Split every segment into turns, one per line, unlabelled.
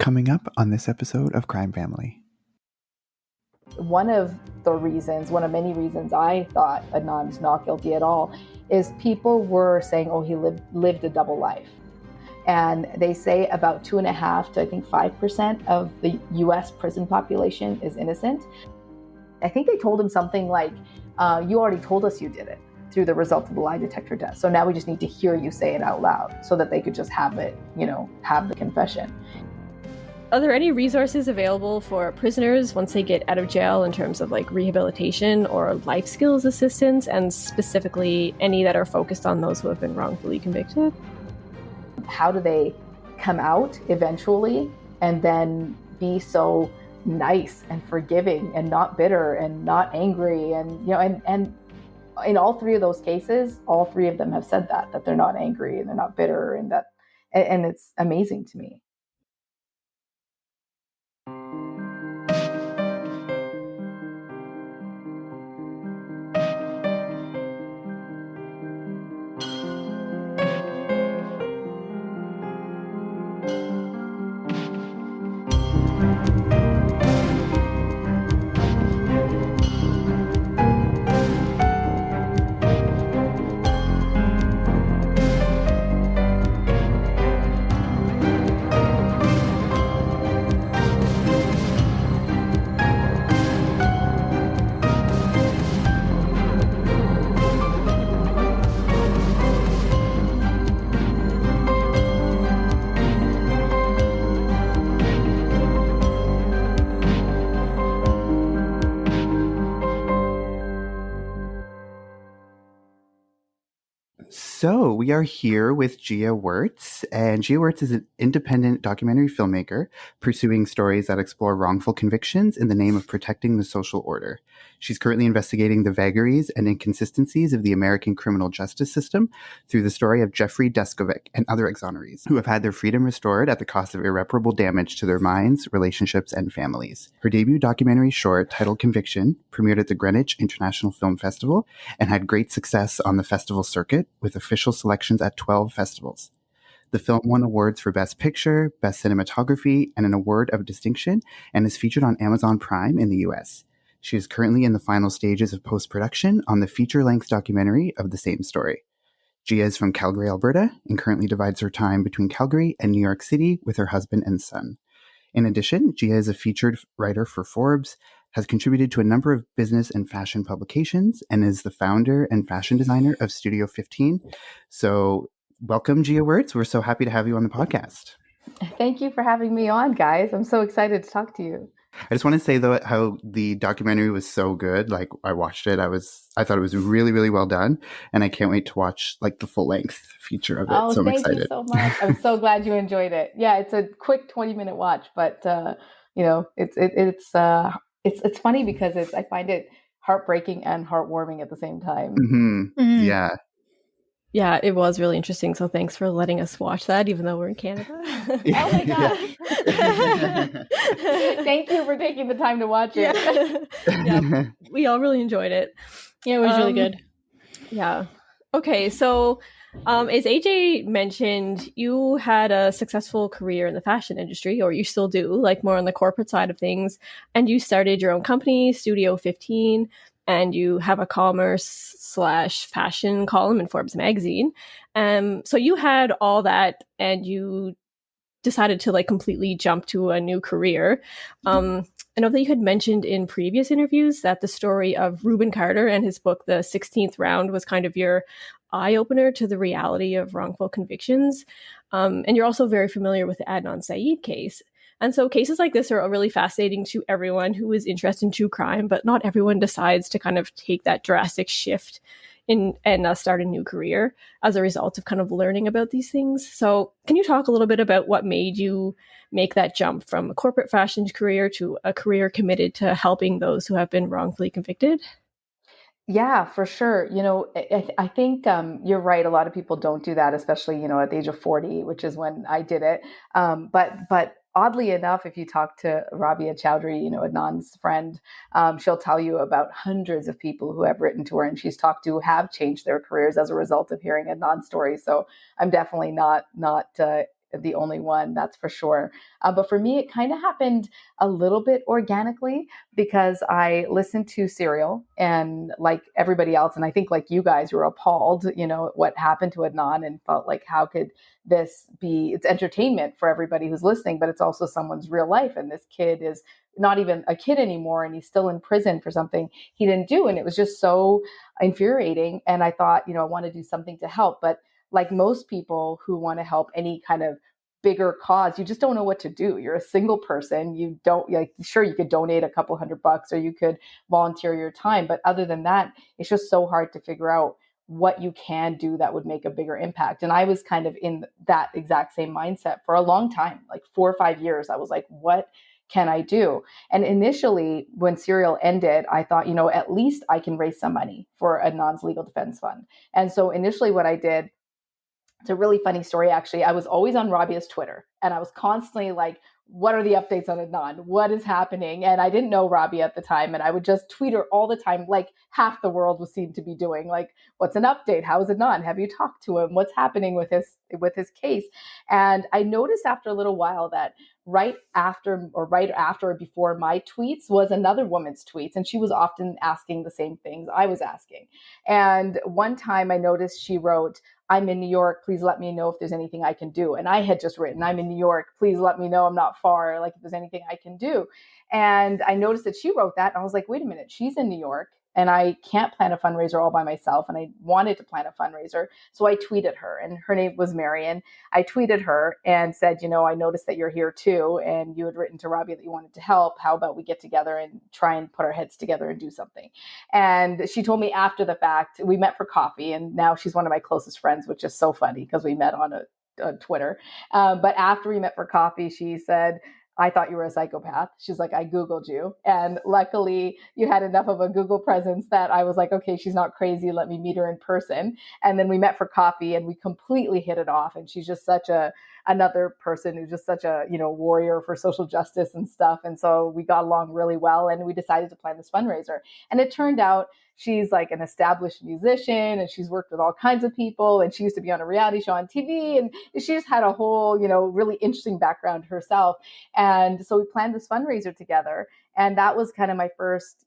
Coming up on this episode of Crime Family.
One of many reasons I thought Adnan's not guilty at all is people were saying, oh, he lived a double life. And they say about 2.5% to I think 5% of the US prison population is innocent. I think they told him something like, you already told us you did it through the result of the lie detector test. So now we just need to hear you say it out loud so that they could just have it, have the confession.
Are there any resources available for prisoners once they get out of jail in terms of like rehabilitation or life skills assistance, and specifically any that are focused on those who have been wrongfully convicted?
How do they come out eventually and then be so nice and forgiving and not bitter and not angry? And and in all three of those cases, all three of them have said that they're not angry and they're not bitter, and it's amazing to me.
So we are here with Jia Wertz, and Jia Wertz is an independent documentary filmmaker pursuing stories that explore wrongful convictions in the name of protecting the social order. She's currently investigating the vagaries and inconsistencies of the American criminal justice system through the story of Jeffrey Deskovic and other exonerees who have had their freedom restored at the cost of irreparable damage to their minds, relationships, and families. Her debut documentary short, titled Conviction, premiered at the Greenwich International Film Festival and had great success on the festival circuit, with official selections at 12 festivals. The film won awards for Best Picture, Best Cinematography, and an award of distinction, and is featured on Amazon Prime in the US. She is currently in the final stages of post-production on the feature-length documentary of the same story. Jia is from Calgary, Alberta, and currently divides her time between Calgary and New York City with her husband and son. In addition, Jia is a featured writer for Forbes, has contributed to a number of business and fashion publications, and is the founder and fashion designer of Studio 15. So welcome, Jia Wertz. We're so happy to have you on the podcast.
Thank you for having me on, guys. I'm so excited to talk to you.
I just want to say, though, how the documentary was so good. Like, I watched it. I thought it was really, really well done. And I can't wait to watch like the full length feature of it.
Oh,
so I'm
thank
excited.
you so much. I'm so glad you enjoyed it. Yeah, it's a quick 20-minute watch, but it's funny because I find it heartbreaking and heartwarming at the same time.
Mm-hmm. Mm-hmm. Yeah.
Yeah, it was really interesting. So thanks for letting us watch that, even though we're in Canada.
Oh my God. Thank you for taking the time to watch it.
Yeah, we all really enjoyed it.
Yeah, it was really good.
Yeah. Okay, so as AJ mentioned, you had a successful career in the fashion industry, or you still do, like more on the corporate side of things. And you started your own company, Studio 15, and you have a commerce/fashion column in Forbes magazine. So you had all that, and you decided to like completely jump to a new career. I know that you had mentioned in previous interviews that the story of Reuben Carter and his book, The 16th Round, was kind of your eye-opener to the reality of wrongful convictions. And you're also very familiar with the Adnan Syed case. And so cases like this are really fascinating to everyone who is interested in true crime, but not everyone decides to kind of take that drastic shift and start a new career as a result of kind of learning about these things. So can you talk a little bit about what made you make that jump from a corporate fashion career to a career committed to helping those who have been wrongfully convicted?
Yeah, for sure. I think you're right. A lot of people don't do that, especially, at the age of 40, which is when I did it. But oddly enough, if you talk to Rabia Chowdhury, Adnan's friend, she'll tell you about hundreds of people who have written to her and she's talked to have changed their careers as a result of hearing Adnan's story. So I'm definitely not the only one, that's for sure. But for me, it kind of happened a little bit organically because I listened to Serial, and like everybody else, and I think like you guys, you were appalled, what happened to Adnan, and felt like, how could this be? It's entertainment for everybody who's listening, but it's also someone's real life. And this kid is not even a kid anymore, and he's still in prison for something he didn't do. And it was just so infuriating. And I thought, I want to do something to help. But like most people who want to help any kind of bigger cause, you just don't know what to do. You're a single person. You don't, like, sure, you could donate a couple $100 or you could volunteer your time. But other than that, it's just so hard to figure out what you can do that would make a bigger impact. And I was kind of in that exact same mindset for a long time, like 4 or 5 years. I was like, what can I do? And initially, when Serial ended, I thought, at least I can raise some money for Adnan's legal defense fund. And so initially what I did, it's a really funny story, actually. I was always on Rabia's Twitter, and I was constantly like, what are the updates on Adnan? What is happening? And I didn't know Rabia at the time, and I would just tweet her all the time, like half the world was seemed to be doing, like, what's an update? How is Adnan? Have you talked to him? What's happening with his case? And I noticed after a little while that right after or before my tweets was another woman's tweets, and she was often asking the same things I was asking. And one time I noticed she wrote, I'm in New York, please let me know if there's anything I can do. And I had just written, I'm in New York, please let me know I'm not far, like if there's anything I can do. And I noticed that she wrote that, and I was like, wait a minute, she's in New York and I can't plan a fundraiser all by myself. And I wanted to plan a fundraiser. So I tweeted her, and her name was Marion. I tweeted her and said, I noticed that you're here too, and you had written to Rabia that you wanted to help. How about we get together and try and put our heads together and do something? And she told me after the fact, we met for coffee, and now she's one of my closest friends, which is so funny because we met on Twitter. But after we met for coffee, she said, I thought you were a psychopath. She's like, I Googled you. And luckily you had enough of a Google presence that I was like, okay, she's not crazy. Let me meet her in person. And then we met for coffee, and we completely hit it off. And she's just another person who's just such a, warrior for social justice and stuff. And so we got along really well, and we decided to plan this fundraiser. And it turned out she's like an established musician, and she's worked with all kinds of people, and she used to be on a reality show on TV, and she just had a whole, really interesting background herself. And so we planned this fundraiser together, and that was kind of my first,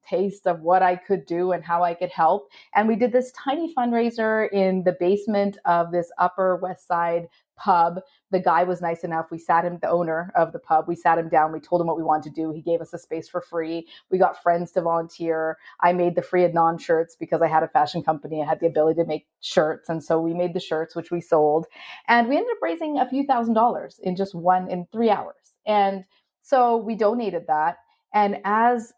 taste of what I could do and how I could help. And we did this tiny fundraiser in the basement of this Upper West Side pub. The guy was nice enough. The owner of the pub, we sat him down. We told him what we wanted to do. He gave us a space for free. We got friends to volunteer. I made the free Adnan shirts because I had a fashion company. I had the ability to make shirts. And so we made the shirts, which we sold. And we ended up raising a few $1,000s in 3 hours. And so we donated that. And as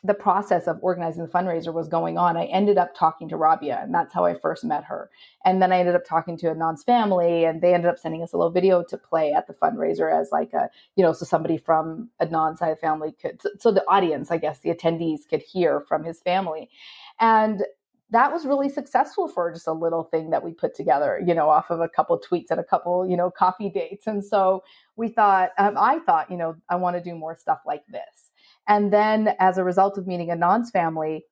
the process of organizing the fundraiser was going on, I ended up talking to Rabia, and that's how I first met her. And then I ended up talking to Adnan's family, and they ended up sending us a little video to play at the fundraiser as like so somebody from Adnan's side of the family so the audience, I guess, the attendees could hear from his family. And that was really successful for just a little thing that we put together, off of a couple of tweets and a couple, coffee dates. And so I thought, I want to do more stuff like this. And then as a result of meeting Adnan's family,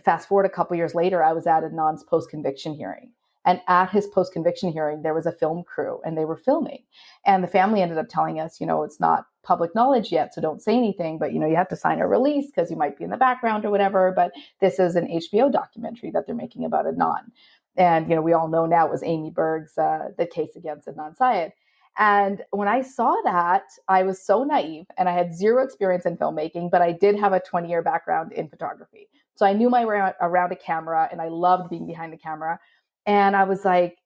fast forward a couple years later, I was at Adnan's post-conviction hearing. And at his post-conviction hearing, there was a film crew, and they were filming. And the family ended up telling us, it's not public knowledge yet, so don't say anything, but, you have to sign a release because you might be in the background or whatever. But this is an HBO documentary that they're making about Adnan. And, we all know now it was Amy Berg's, the case against Adnan Syed. And when I saw that, I was so naive, and I had zero experience in filmmaking, but I did have a 20-year background in photography. So I knew my way around a camera, and I loved being behind the camera. And I was like,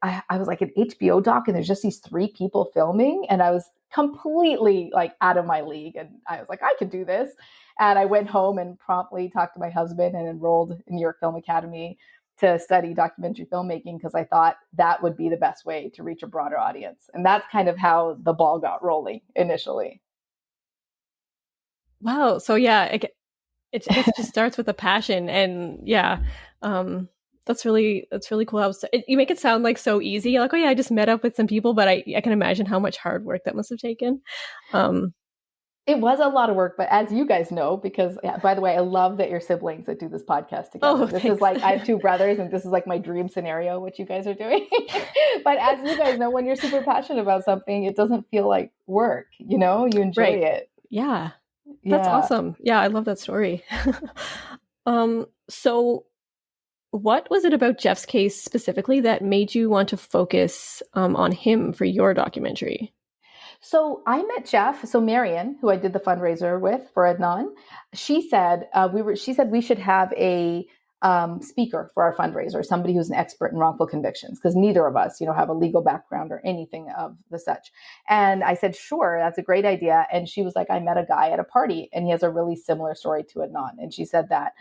I was like an HBO doc, and there's just these 3 people filming. And I was completely like out of my league. And I was like, I could do this. And I went home and promptly talked to my husband and enrolled in New York Film Academy to study documentary filmmaking, because I thought that would be the best way to reach a broader audience. And that's kind of how the ball got rolling initially.
Wow. So yeah, it just starts with a passion, and yeah, that's really cool. You make it sound like so easy. You're like, oh yeah, I just met up with some people, but I can imagine how much hard work that must have taken.
It was a lot of work, but as you guys know, because yeah, by the way, I love that you're siblings that do this podcast together.
Oh,
This is
thanks.
like, I have two brothers, and this is like my dream scenario, what you guys are doing. But as you guys know, when you're super passionate about something, it doesn't feel like work, you know, you enjoy
Right.
it.
Yeah. That's
Yeah.
awesome. Yeah, I love that story. So what was it about Jeff's case specifically that made you want to focus on him for your documentary?
So I met Jeff. So Marion, who I did the fundraiser with for Adnan, she said She said we should have a speaker for our fundraiser, somebody who's an expert in wrongful convictions, because neither of us, have a legal background or anything of the such. And I said, sure, that's a great idea. And she was like, I met a guy at a party, and he has a really similar story to Adnan. And she said that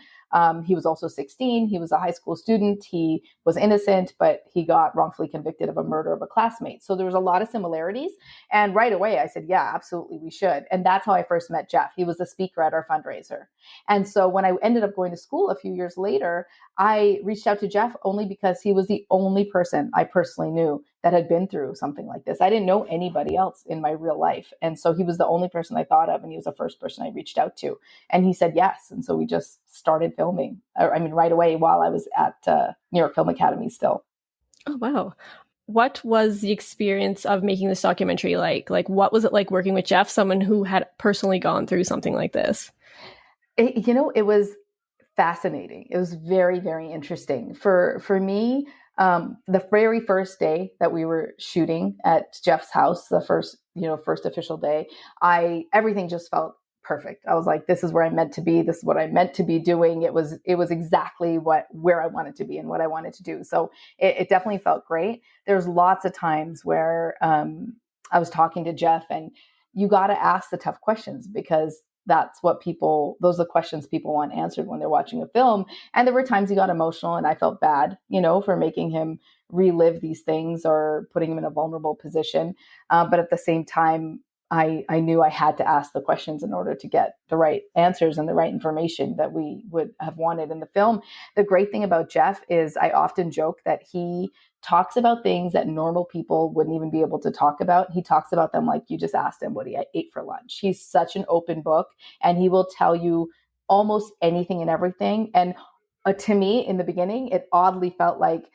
he was also 16. He was a high school student. He was innocent, but he got wrongfully convicted of a murder of a classmate. So there was a lot of similarities. And right away, I said, yeah, absolutely, we should. And that's how I first met Jeff. He was the speaker at our fundraiser. And so when I ended up going to school a few years later, I reached out to Jeff only because he was the only person I personally knew that had been through something like this. I didn't know anybody else in my real life. And so he was the only person I thought of, and he was the first person I reached out to. And he said yes. And so we just started filming. Right away while I was at New York Film Academy still.
Oh, wow. What was the experience of making this documentary like? Like, what was it like working with Jeff, someone who had personally gone through something like this?
It was fascinating. It was very, very interesting. For me, the very first day that we were shooting at Jeff's house, the first official day, everything just felt perfect. I was like, this is where I'm meant to be. This is what I'm meant to be doing. It was exactly where I wanted to be and what I wanted to do. So it definitely felt great. There's lots of times where I was talking to Jeff, and you got to ask the tough questions, because those are the questions people want answered when they're watching a film. And there were times he got emotional, and I felt bad, for making him relive these things or putting him in a vulnerable position. But at the same time, I knew I had to ask the questions in order to get the right answers and the right information that we would have wanted in the film. The great thing about Jeff is I often joke that he talks about things that normal people wouldn't even be able to talk about. He talks about them like you just asked him what he ate for lunch. He's such an open book, and he will tell you almost anything and everything. And to me, in the beginning, it oddly felt like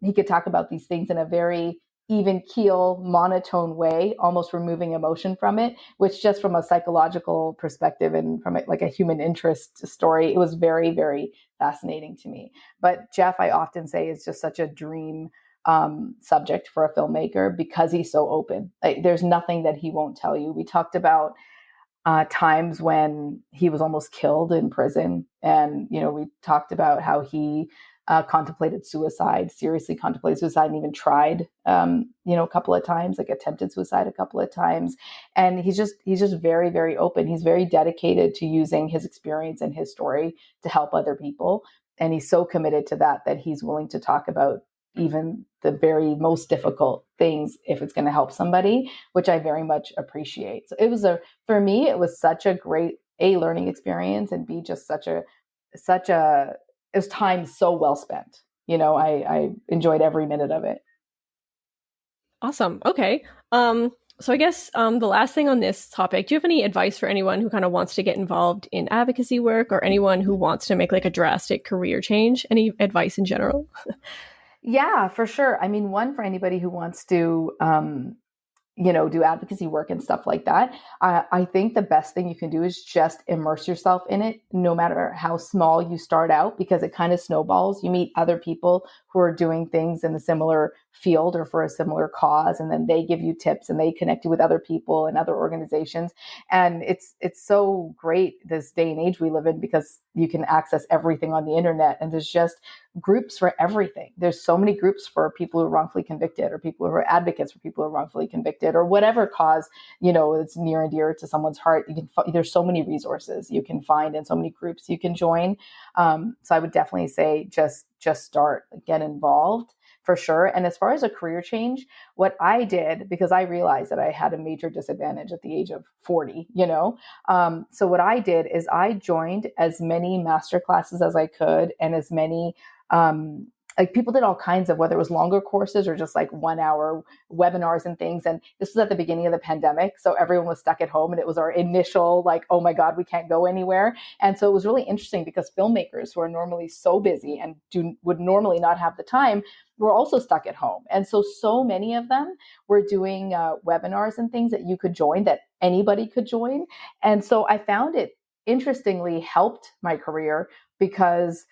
he could talk about these things in a very even keel, monotone way, almost removing emotion from it, which just from a psychological perspective and from like a human interest story, it was very, very fascinating to me. But Jeff, I often say, is just such a dream subject for a filmmaker, because he's so open. Like, there's nothing that he won't tell you. We talked about times when he was almost killed in prison. And, we talked about how he seriously contemplated suicide, and even tried, a couple of times, like attempted suicide a couple of times. And he's just very, very open. He's very dedicated to using his experience and his story to help other people. And he's so committed to that he's willing to talk about even the very most difficult things if it's going to help somebody, which I very much appreciate. So for me, it was such a great learning experience, and B, just such a it was time so well spent. I enjoyed every minute of it.
Awesome. Okay. So I guess the last thing on this topic, do you have any advice for anyone who kind of wants to get involved in advocacy work, or anyone who wants to make like a drastic career change? Any advice in general?
Yeah, for sure. I mean, one, for anybody who wants to do advocacy work and stuff like that, I think the best thing you can do is just immerse yourself in it, no matter how small you start out, because it kind of snowballs. You meet other people who are doing things in a similar field or for a similar cause, and then they give you tips, and they connect you with other people and other organizations. And it's so great this day and age we live in, because you can access everything on the internet, and there's just groups for everything. There's so many groups for people who are wrongfully convicted, or people who are advocates for people who are wrongfully convicted, or whatever cause, it's near and dear to someone's heart. There's so many resources you can find, and so many groups you can join. So I would definitely say just start, get involved, for sure. And as far as a career change, what I did, because I realized that I had a major disadvantage at the age of 40, so what I did is I joined as many master classes as I could, and as many like people did all kinds of, whether it was longer courses or just like 1 hour webinars and things. And this was at the beginning of the pandemic. So everyone was stuck at home, and it was our initial like, oh my God, we can't go anywhere. And so it was really interesting because filmmakers who are normally so busy and would normally not have the time were also stuck at home. And so many of them were doing webinars and things that you could join, that anybody could join. And so I found it interestingly helped my career because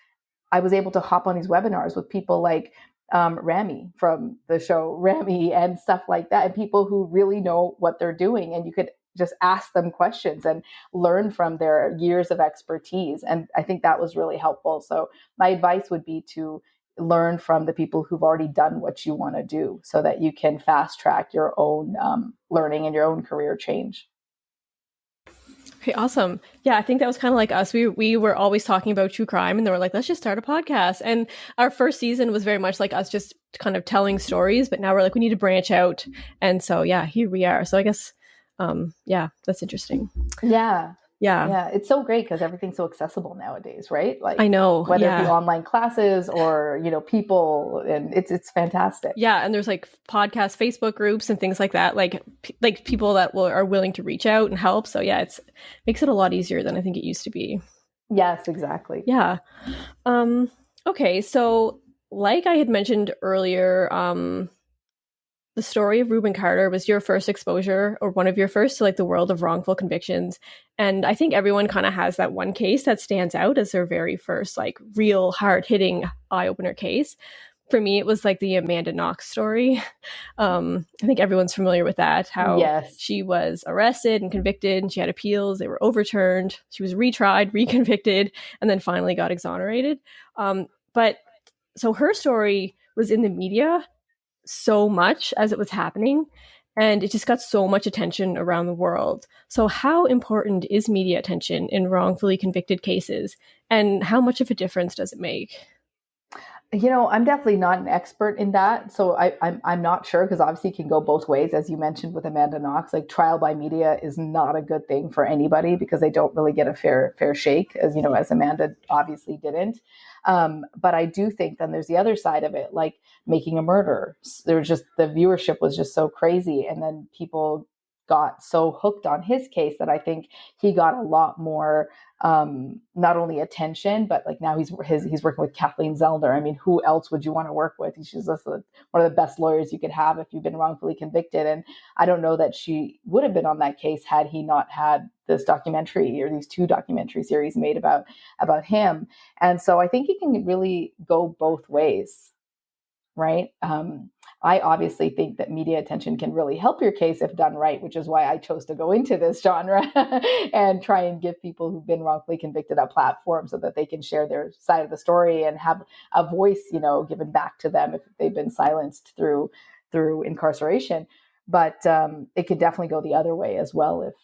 I was able to hop on these webinars with people like Rami from the show Rami and stuff like that, and people who really know what they're doing. And you could just ask them questions and learn from their years of expertise. And I think that was really helpful. So my advice would be to learn from the people who've already done what you want to do so that you can fast track your own learning and your own career change.
Okay, awesome. Yeah, I think that was kind of like us. We were always talking about true crime, and they were like, let's just start a podcast. And our first season was very much like us just kind of telling stories, but now we're like, we need to branch out. And so, yeah, here we are. So I guess, yeah, that's interesting. Yeah.
It's so great because everything's so accessible nowadays, right? Like,
I know,
whether it be online classes or, people, and it's fantastic.
Yeah. And there's like podcast, Facebook groups and things like that, like people that are willing to reach out and help. So yeah, makes it a lot easier than I think it used to be.
Yes, exactly.
Yeah. Okay. So like I had mentioned earlier, the story of Rubin Carter was your first exposure, or one of your first, to like the world of wrongful convictions. And I think everyone kind of has that one case that stands out as their very first like real hard hitting eye opener case. For me, it was like the Amanda Knox story. I think everyone's familiar with that, how she was arrested and convicted, and she had appeals. They were overturned. She was retried, reconvicted, and then finally got exonerated. But so her story was in the media so much as it was happening, and it just got so much attention around the world. So how important is media attention in wrongfully convicted cases, and how much of a difference does it make?
I'm definitely not an expert in that, so I'm not sure, because obviously it can go both ways. As you mentioned with Amanda Knox, like trial by media is not a good thing for anybody because they don't really get a fair shake, as as Amanda obviously didn't. But I do think then there's the other side of it, like Making a Murder. There's just, the viewership was just so crazy, and then people got so hooked on his case that I think he got a lot more not only attention, but like now he's working with Kathleen Zellner. I mean, who else would you want to work with? She's just one of the best lawyers you could have if you've been wrongfully convicted. And I don't know that she would have been on that case had he not had this documentary, or these 2 documentary series made about him. And so I think it can really go both ways, right? I obviously think that media attention can really help your case if done right, which is why I chose to go into this genre and try and give people who've been wrongfully convicted a platform so that they can share their side of the story and have a voice, given back to them if they've been silenced through incarceration. But it could definitely go the other way as well. If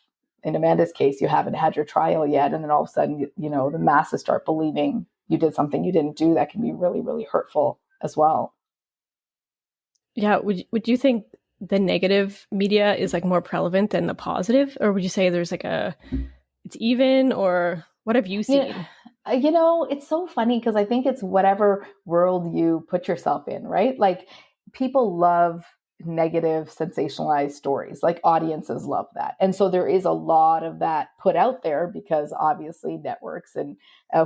in Amanda's case, you haven't had your trial yet, and then all of a sudden, the masses start believing you did something you didn't do, that can be really, really hurtful as well.
Yeah. Would you think the negative media is like more prevalent than the positive, or would you say there's like it's even, or what have you seen?
It's so funny because I think it's whatever world you put yourself in, right? Like people love negative, sensationalized stories. Like audiences love that. And so there is a lot of that put out there because obviously networks and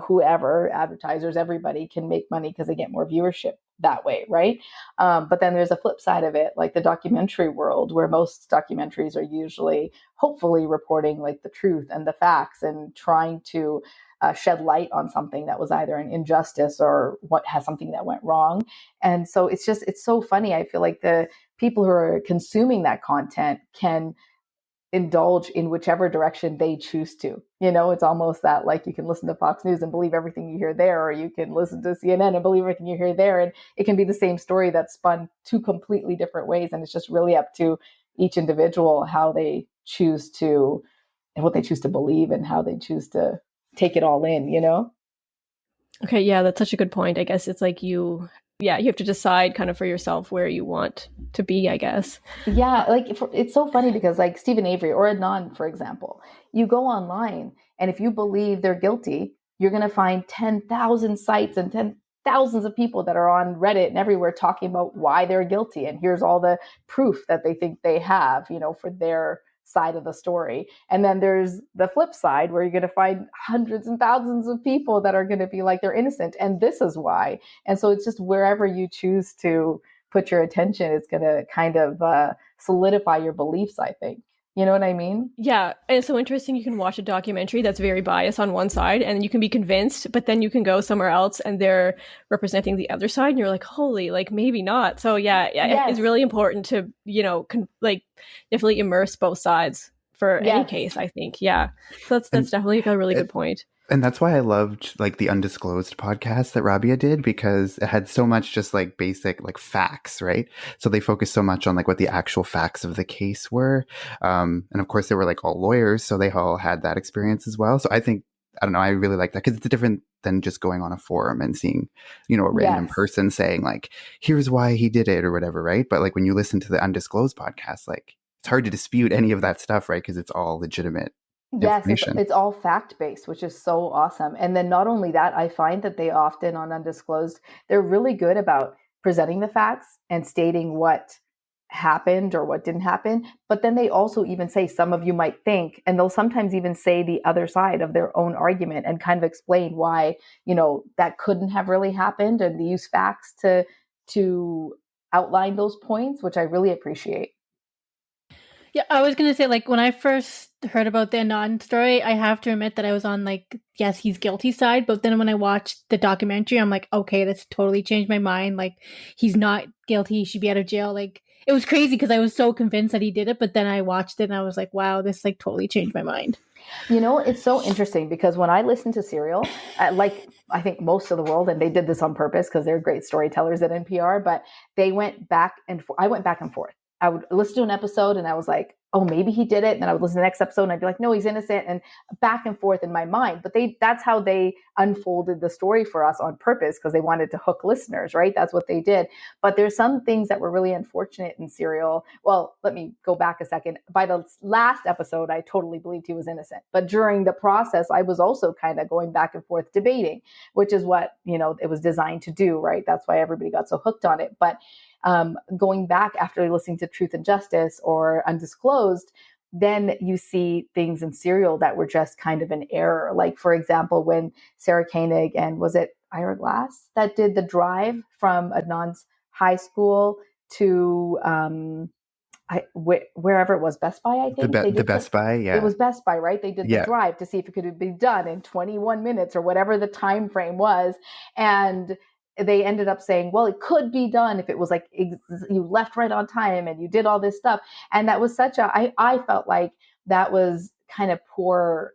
whoever, advertisers, everybody can make money because they get more viewership that way, right? But then there's a flip side of it, like the documentary world, where most documentaries are usually, hopefully, reporting like the truth and the facts and trying to shed light on something that was either an injustice or something that went wrong. And so it's so funny. I feel like the people who are consuming that content can indulge in whichever direction they choose to. It's almost that like you can listen to Fox News and believe everything you hear there, or you can listen to CNN and believe everything you hear there. And it can be the same story that's spun 2 completely different ways. And it's just really up to each individual how they choose to, and what they choose to believe and how they choose to take it all in,
Okay. Yeah. That's such a good point. I guess it's like you have to decide kind of for yourself where you want to be, I guess.
Yeah. Like it's so funny because like Stephen Avery or Adnan, for example, you go online and if you believe they're guilty, you're going to find 10,000 sites and thousands of people that are on Reddit and everywhere talking about why they're guilty. And here's all the proof that they think they have, for their side of the story. And then there's the flip side where you're going to find hundreds and thousands of people that are going to be like, they're innocent. And this is why. And so it's just wherever you choose to put your attention, it's going to kind of solidify your beliefs, I think. You know what I mean?
Yeah. And it's so interesting. You can watch a documentary that's very biased on one side and you can be convinced, but then you can go somewhere else and they're representing the other side and you're like, holy, like maybe not. So yeah, yes. It's really important to, definitely immerse both sides for any case, I think. Yeah. So that's definitely a really good point.
And that's why I loved like the Undisclosed podcast that Rabia did, because it had so much just like basic like facts, right? So they focused so much on like what the actual facts of the case were. And of course they were like all lawyers, so they all had that experience as well. So I think, I don't know, I really like that because it's different than just going on a forum and seeing, a random person saying like, here's why he did it or whatever, right? But like when you listen to the Undisclosed podcast, like it's hard to dispute any of that stuff, right? Because it's all legitimate.
Yes, it's all fact-based, which is so awesome. And then not only that, I find that they often on Undisclosed, they're really good about presenting the facts and stating what happened or what didn't happen. But then they also even say, some of you might think, and they'll sometimes even say the other side of their own argument and kind of explain why, that couldn't have really happened. And they use facts to outline those points, which I really appreciate.
Yeah, I was going to say, like, when I first heard about the Anon story, I have to admit that I was on, like, yes, he's guilty side. But then when I watched the documentary, I'm like, okay, that's totally changed my mind. Like, he's not guilty. He should be out of jail. Like, it was crazy because I was so convinced that he did it. But then I watched it and I was like, wow, this, like, totally changed my mind.
It's so interesting because when I listen to Serial, like I think most of the world, and they did this on purpose because they're great storytellers at NPR, but they went back and I went back and forth. I would listen to an episode and I was like, oh, maybe he did it. And then I would listen to the next episode and I'd be like, no, he's innocent, and back and forth in my mind. But that's how they unfolded the story for us on purpose because they wanted to hook listeners, right? That's what they did. But there's some things that were really unfortunate in Serial. Well, let me go back a second. By the last episode, I totally believed he was innocent. But during the process, I was also kind of going back and forth debating, which is what, it was designed to do, right? That's why everybody got so hooked on it. But going back after listening to Truth and Justice or Undisclosed, then you see things in Serial that were just kind of an error. Like, for example, when Sarah Koenig and was it Ira Glass that did the drive from Adnan's high school to wherever it was, Best Buy, I think.
The Best Buy, yeah.
It was Best Buy, right? They did the drive to see if it could be done in 21 minutes or whatever the time frame was. And they ended up saying, well, it could be done if it was like you left right on time and you did all this stuff. And that was I felt like that was kind of poor,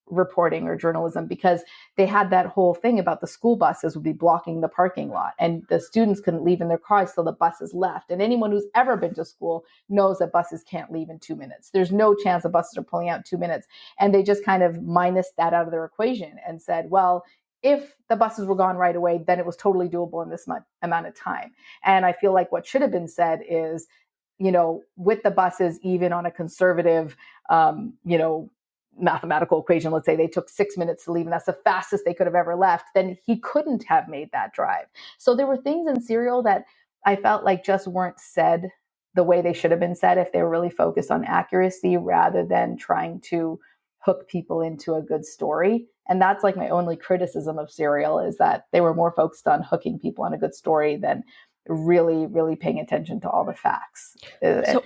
reporting or journalism, because they had that whole thing about the school buses would be blocking the parking lot and the students couldn't leave in their cars till the buses left. And anyone who's ever been to school knows that buses can't leave in 2 minutes. There's no chance the buses are pulling out in 2 minutes. And they just kind of minus that out of their equation and said, well, if the buses were gone right away, then it was totally doable in this amount of time. And I feel like what should have been said is, with the buses, even on a conservative, mathematical equation, let's say they took 6 minutes to leave and that's the fastest they could have ever left, then he couldn't have made that drive. So there were things in Serial that I felt like just weren't said the way they should have been said if they were really focused on accuracy rather than trying to hook people into a good story. And that's like my only criticism of Serial, is that they were more focused on hooking people on a good story than really, really paying attention to all the facts.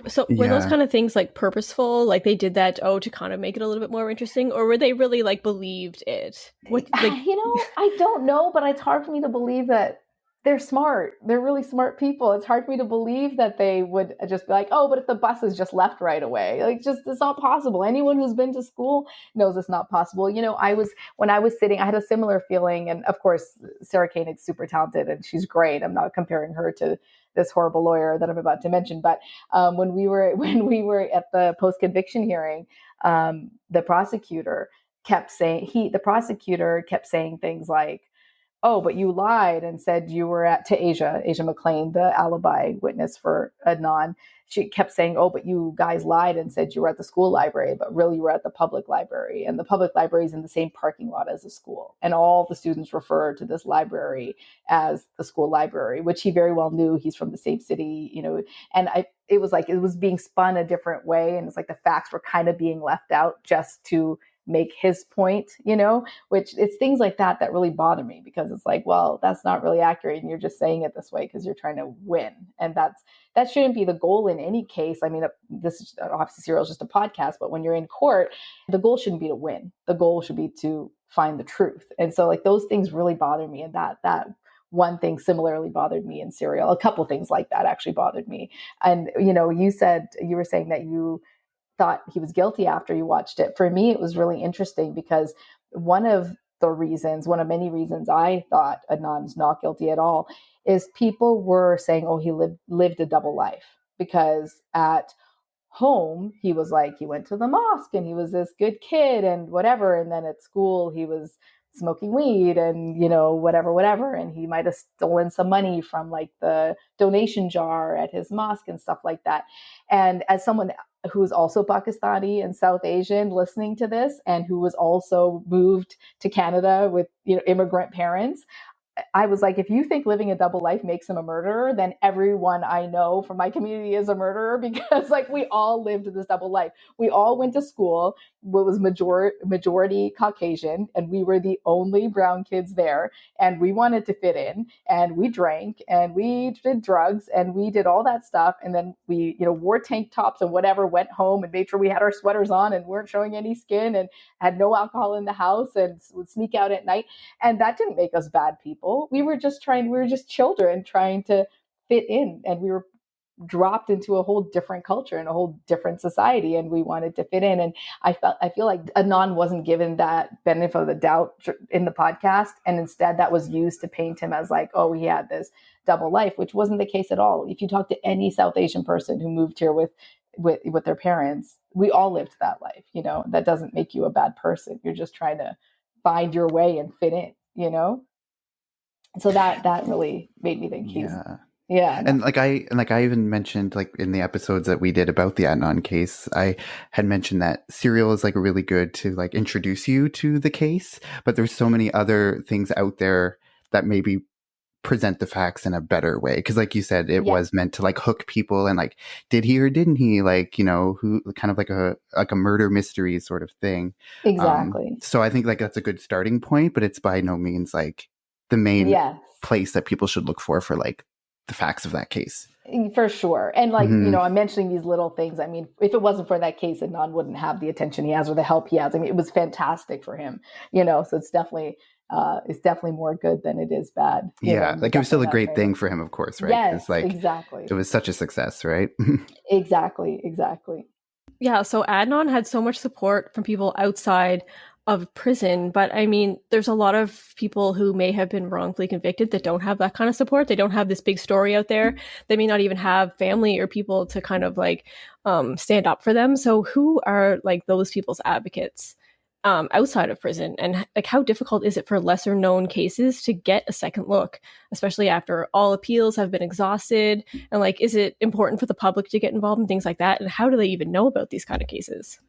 So were those kind of things like purposeful, like they did that to kind of make it a little bit more interesting, or were they really like believed it?
I don't know, but it's hard for me to believe that they're smart. They're really smart people. It's hard for me to believe that they would just be like, oh, but if the bus is just left right away, like, just, it's not possible. Anyone who's been to school knows it's not possible. When I was sitting, I had a similar feeling. And of course, Sarah Koenig's super talented and she's great. I'm not comparing her to this horrible lawyer that I'm about to mention. But when we were at the post-conviction hearing, the prosecutor kept saying things like, oh, but you lied and said you were to Asia McLean, the alibi witness for Adnan. She kept saying, oh, but you guys lied and said you were at the school library, but really you were at the public library. And the public library is in the same parking lot as the school. And all the students refer to this library as the school library, which he very well knew. He's from the same city, and it was like, it was being spun a different way. And it's like the facts were kind of being left out just to make his point, which it's things like that that really bother me, because it's like, well, that's not really accurate. And you're just saying it this way because you're trying to win. And that shouldn't be the goal in any case. I mean, this is obviously Serial is just a podcast, but when you're in court, the goal shouldn't be to win. The goal should be to find the truth. And so like those things really bother me. And that one thing similarly bothered me in Serial. A couple things like that actually bothered me. And, you were saying that you thought he was guilty after you watched it. For me, it was really interesting because one of many reasons I thought Adnan's not guilty at all is people were saying, oh, he lived a double life, because at home, he was like, he went to the mosque and he was this good kid and whatever. And then at school, he was smoking weed and, whatever. And he might've stolen some money from like the donation jar at his mosque and stuff like that. And as someone who's also Pakistani and South Asian listening to this, and who was also moved to Canada with, immigrant parents, I was like, if you think living a double life makes him a murderer, then everyone I know from my community is a murderer, because like we all lived this double life. We all went to school, what was majority Caucasian, and we were the only brown kids there, and we wanted to fit in, and we drank and we did drugs and we did all that stuff. And then we, wore tank tops and whatever, went home and made sure we had our sweaters on and weren't showing any skin and had no alcohol in the house and would sneak out at night. And that didn't make us bad people. We were just children trying to fit in, and we were dropped into a whole different culture and a whole different society, and we wanted to fit in. And I feel like Adnan wasn't given that benefit of the doubt in the podcast, and instead that was used to paint him as like, oh, he had this double life, which wasn't the case at all. If you talk to any South Asian person who moved here with their parents, we all lived that life. That doesn't make you a bad person. You're just trying to find your way and fit in. So that really made me think yeah.
And I even mentioned, like, in the episodes that we did about the Adnan case, I had mentioned that Serial is like really good to like introduce you to the case, but there's so many other things out there that maybe present the facts in a better way. Because like you said, it was meant to like hook people and like, did he or didn't he, like, who, kind of like a murder mystery sort of thing.
Exactly.
So I think like that's a good starting point, but it's by no means like the main place that people should look for like the facts of that case.
For sure. And like, I'm mentioning these little things. I mean, if it wasn't for that case, Adnan wouldn't have the attention he has or the help he has. I mean, it was fantastic for him, so it's definitely more good than it is bad.
Like it was still a great thing for him, of course, right?
Yes,
like,
exactly.
It was such a success, right?
Exactly.
Yeah, so Adnan had so much support from people outside of prison, but I mean, there's a lot of people who may have been wrongfully convicted that don't have that kind of support. They don't have this big story out there. They may not even have family or people to kind of like stand up for them. So who are like those people's advocates outside of prison, and like how difficult is it for lesser known cases to get a second look, especially after all appeals have been exhausted? And like, is it important for the public to get involved in things like that? And how do they even know about these kind of cases?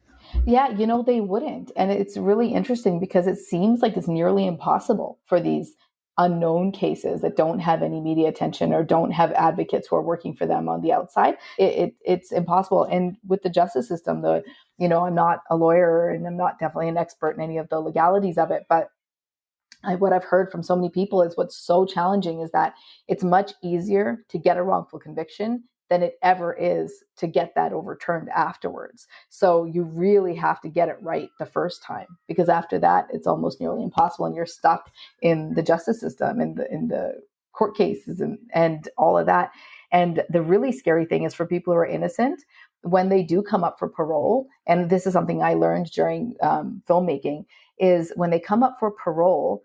Yeah, they wouldn't. And it's really interesting because it seems like it's nearly impossible for these unknown cases that don't have any media attention or don't have advocates who are working for them on the outside. It's impossible. And with the justice system, I'm not a lawyer and I'm not definitely an expert in any of the legalities of it, but what I've heard from so many people is what's so challenging is that it's much easier to get a wrongful conviction than it ever is to get that overturned afterwards. So you really have to get it right the first time, because after that, it's almost nearly impossible, and you're stuck in the justice system and in the court cases and all of that. And the really scary thing is for people who are innocent, when they do come up for parole, and this is something I learned during filmmaking, is when they come up for parole,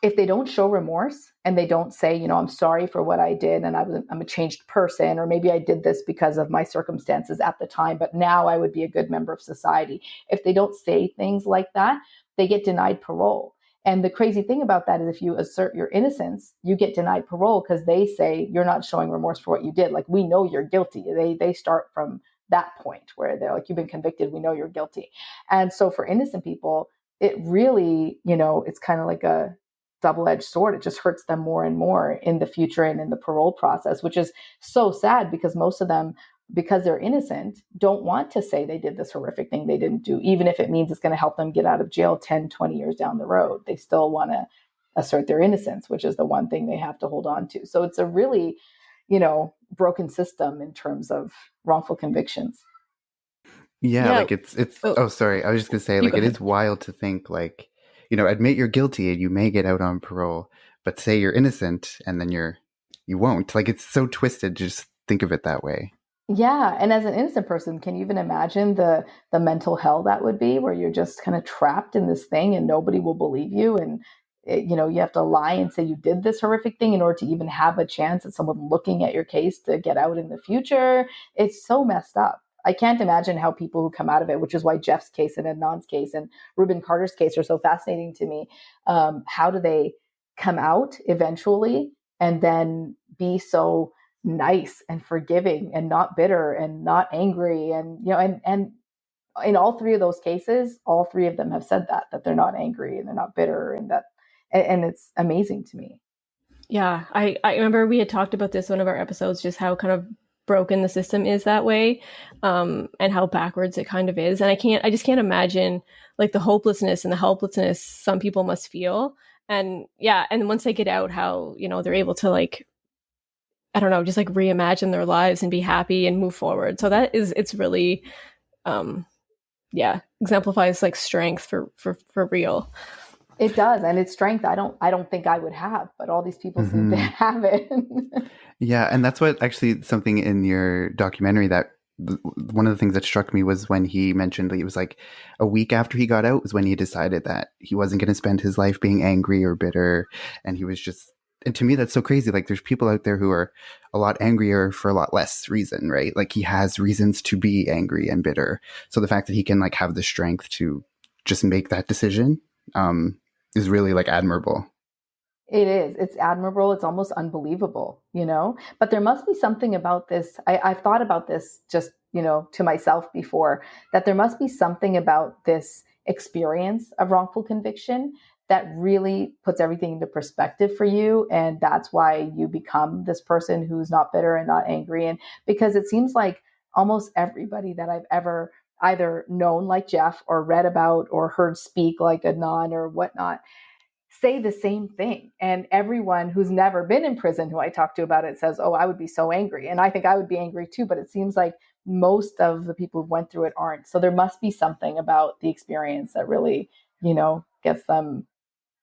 if they don't show remorse and they don't say, I'm sorry for what I did and I'm a changed person, or maybe I did this because of my circumstances at the time, but now I would be a good member of society. If they don't say things like that, they get denied parole. And the crazy thing about that is if you assert your innocence, you get denied parole because they say you're not showing remorse for what you did. Like, we know you're guilty. They start from that point where they're like, you've been convicted, we know you're guilty. And so for innocent people, it really, it's kind of like a double-edged sword. It just hurts them more and more in the future and in the parole process, which is so sad because most of them, because they're innocent, don't want to say they did this horrific thing they didn't do, even if it means it's going to help them get out of jail 10, 20 years down the road. They still want to assert their innocence, which is the one thing they have to hold on to. So it's a really, broken system in terms of wrongful convictions.
Yeah, like it's oh, sorry. I was just going to say, like, it is wild to think, like, admit you're guilty and you may get out on parole, but say you're innocent and then you won't. Like, it's so twisted to just think of it that way.
Yeah. And as an innocent person, can you even imagine the mental hell that would be, where you're just kind of trapped in this thing and nobody will believe you? And, you have to lie and say you did this horrific thing in order to even have a chance at someone looking at your case to get out in the future. It's so messed up. I can't imagine how people who come out of it, which is why Jeff's case and Adnan's case and Reuben Carter's case are so fascinating to me. How do they come out eventually and then be so nice and forgiving and not bitter and not angry? And, and in all three of those cases, all three of them have said that they're not angry and they're not bitter, and it's amazing to me.
Yeah. I remember we had talked about this one of our episodes, just how kind of broken the system is that way, and how backwards it kind of is. And I just can't imagine like the hopelessness and the helplessness some people must feel. And yeah. And once they get out, how, they're able to, like, I don't know, just like reimagine their lives and be happy and move forward. So it's really, exemplifies like strength for real.
It does. And it's strength I don't think I would have, but all these people seem to have it.
Yeah. And that's what actually something in your documentary that one of the things that struck me was when he mentioned it was like a week after he got out was when he decided that he wasn't going to spend his life being angry or bitter. And he was just, and to me, that's so crazy. Like, there's people out there who are a lot angrier for a lot less reason, right? Like, he has reasons to be angry and bitter. So the fact that he can like have the strength to just make that decision, is really like admirable.
It is. It's admirable. It's almost unbelievable, but there must be something about this. I've thought about this just, to myself before, that there must be something about this experience of wrongful conviction that really puts everything into perspective for you. And that's why you become this person who's not bitter and not angry. And because it seems like almost everybody that I've ever either known, like Jeff, or read about or heard speak, like Adnan or whatnot, say the same thing. And everyone who's never been in prison who I talk to about it says, oh, I would be so angry. And I think I would be angry too, but it seems like most of the people who went through it aren't. So there must be something about the experience that really, gets them,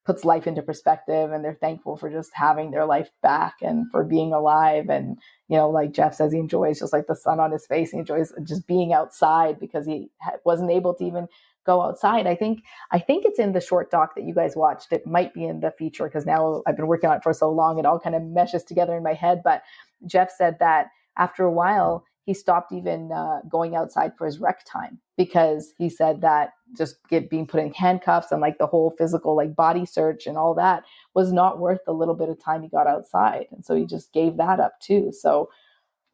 puts life into perspective, and they're thankful for just having their life back and for being alive. And, like Jeff says, he enjoys just like the sun on his face. He enjoys just being outside because he wasn't able to even go outside. I think it's in the short doc that you guys watched. It might be in the feature because now I've been working on it for so long, it all kind of meshes together in my head. But Jeff said that after a while, he stopped even going outside for his rec time because he said that just being put in handcuffs and like the whole physical like body search and all that was not worth the little bit of time he got outside. And so he just gave that up too. So,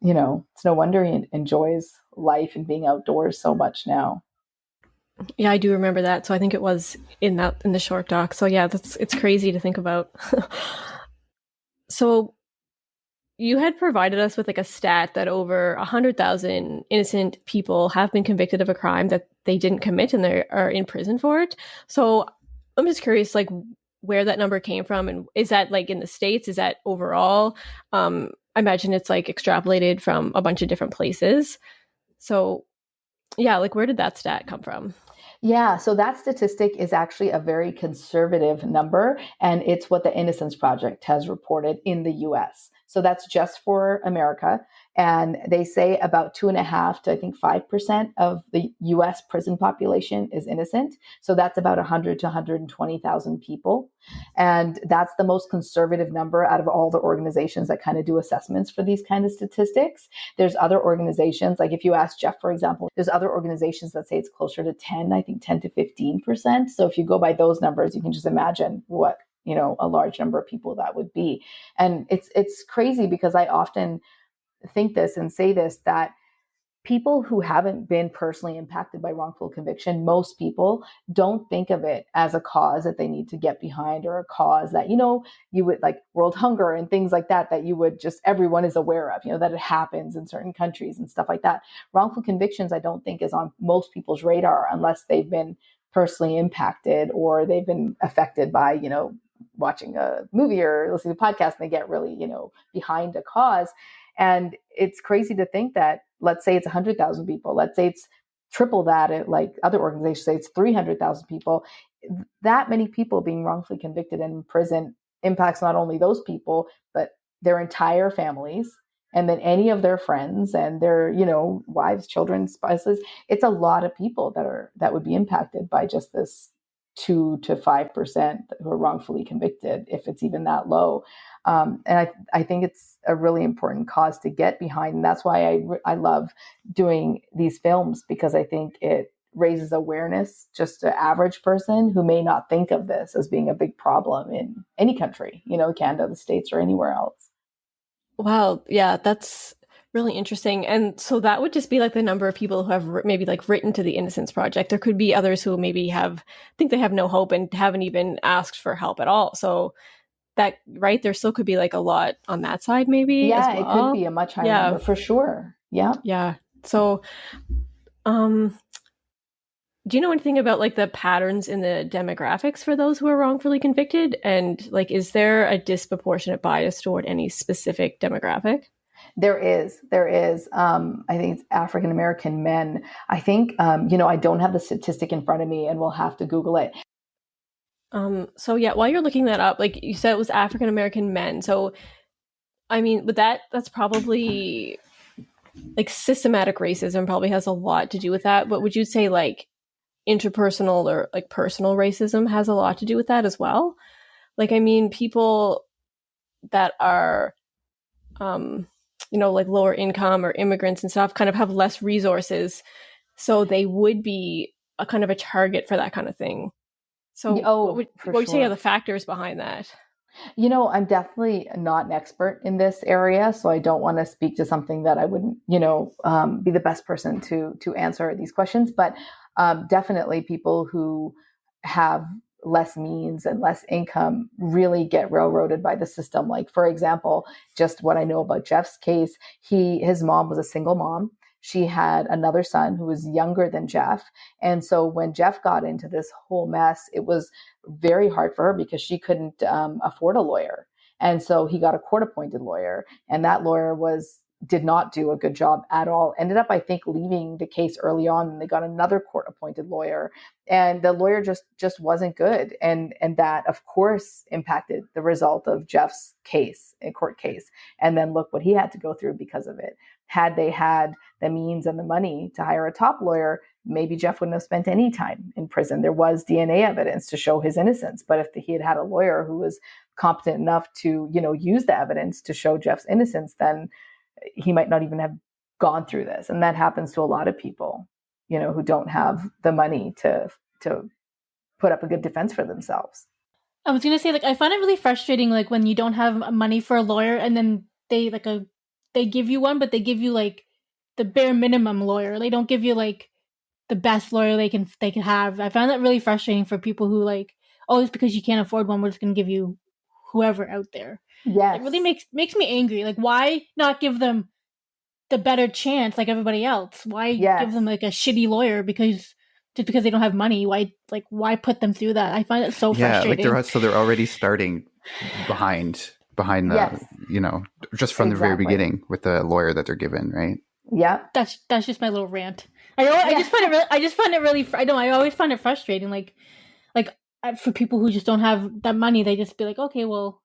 it's no wonder he enjoys life and being outdoors so much now.
Yeah, I do remember that. So I think it was in the short doc. So yeah, it's crazy to think about. So you had provided us with like a stat that over 100,000 innocent people have been convicted of a crime that they didn't commit and they are in prison for it. So I'm just curious, like, where that number came from, and is that like in the States? Is that overall? I imagine it's like extrapolated from a bunch of different places. So yeah, like, where did that stat come from?
Yeah, so that statistic is actually a very conservative number, and it's what the Innocence Project has reported in the US. So that's just for America. And they say about 2.5% to I think 5% of the US prison population is innocent. So that's about 100 to 120,000 people. And that's the most conservative number out of all the organizations that kind of do assessments for these kind of statistics. There's other organizations, like if you ask Jeff, for example, there's other organizations that say it's closer to 10, I think 10 to 15%. So if you go by those numbers, you can just imagine what, a large number of people that would be. And it's crazy because I often think this and say this, that people who haven't been personally impacted by wrongful conviction, most people don't think of it as a cause that they need to get behind, or a cause that, you would, like world hunger and things like that you would just, everyone is aware of, that it happens in certain countries and stuff like that. Wrongful convictions, I don't think, is on most people's radar unless they've been personally impacted or they've been affected by, watching a movie or listening to a podcast, and they get really, behind a cause. And it's crazy to think that, let's say it's 100,000 people, let's say it's triple that, like other organizations say it's 300,000 people, that many people being wrongfully convicted and in prison impacts not only those people, but their entire families, and then any of their friends and their, wives, children, spouses. It's a lot of people that would be impacted by just this 2 to 5% who are wrongfully convicted, if it's even that low. And I think it's a really important cause to get behind. And that's why I love doing these films, because I think it raises awareness, just an average person who may not think of this as being a big problem in any country, Canada, the States, or anywhere else.
Wow. Yeah, that's really interesting. And so that would just be like the number of people who have maybe like written to the Innocence Project. There could be others who maybe think they have no hope and haven't even asked for help at all. So that, right, there still could be like a lot on that side maybe as well.
It could be a much higher number for sure.
Yeah. So do you know anything about like the patterns in the demographics for those who are wrongfully convicted? And like, is there a disproportionate bias toward any specific demographic?
There is. I think it's African American men. I think, I don't have the statistic in front of me, and we'll have to Google it.
So yeah, while you're looking that up, like you said, it was African American men. So, I mean, with that's probably like systematic racism probably has a lot to do with that. But would you say like interpersonal or like personal racism has a lot to do with that as well? Like, I mean, people that are, like lower income or immigrants and stuff kind of have less resources. So they would be a kind of a target for that kind of thing. So what would you say are the factors behind that?
I'm definitely not an expert in this area, so I don't want to speak to something that I wouldn't, be the best person to answer these questions. But definitely people who have less means and less income really get railroaded by the system. Like, for example, just what I know about Jeff's case, his mom was a single mom. She had another son who was younger than Jeff. And so when Jeff got into this whole mess, it was very hard for her because she couldn't afford a lawyer. And so he got a court-appointed lawyer, and that lawyer did not do a good job at all. Ended up, I think, leaving the case early on, and they got another court-appointed lawyer, and the lawyer just wasn't good. And that, of course, impacted the result of Jeff's case, a court case. And then look what he had to go through because of it. Had they had the means and the money to hire a top lawyer, maybe Jeff wouldn't have spent any time in prison. There was DNA evidence to show his innocence. But if he had had a lawyer who was competent enough to, use the evidence to show Jeff's innocence, then he might not even have gone through this. And that happens to a lot of people, who don't have the money to put up a good defense for themselves.
I was going to say, like, I find it really frustrating, like, when you don't have money for a lawyer and then they give you one, but they give you like the bare minimum lawyer. They don't give you like the best lawyer they can have. I find that really frustrating for people who like, oh, it's because you can't afford one, we're just going to give you whoever out there.
Yes.
It really makes me angry. Like, why not give them the better chance like everybody else? Why give them like a shitty lawyer because they don't have money? Why put them through that? I find it so frustrating.
Yeah, like they're already starting behind the, just from the very beginning with the lawyer that they're given, right?
Yeah.
That's just my little rant. I always find it frustrating. Like for people who just don't have that money, they just be like, okay, well,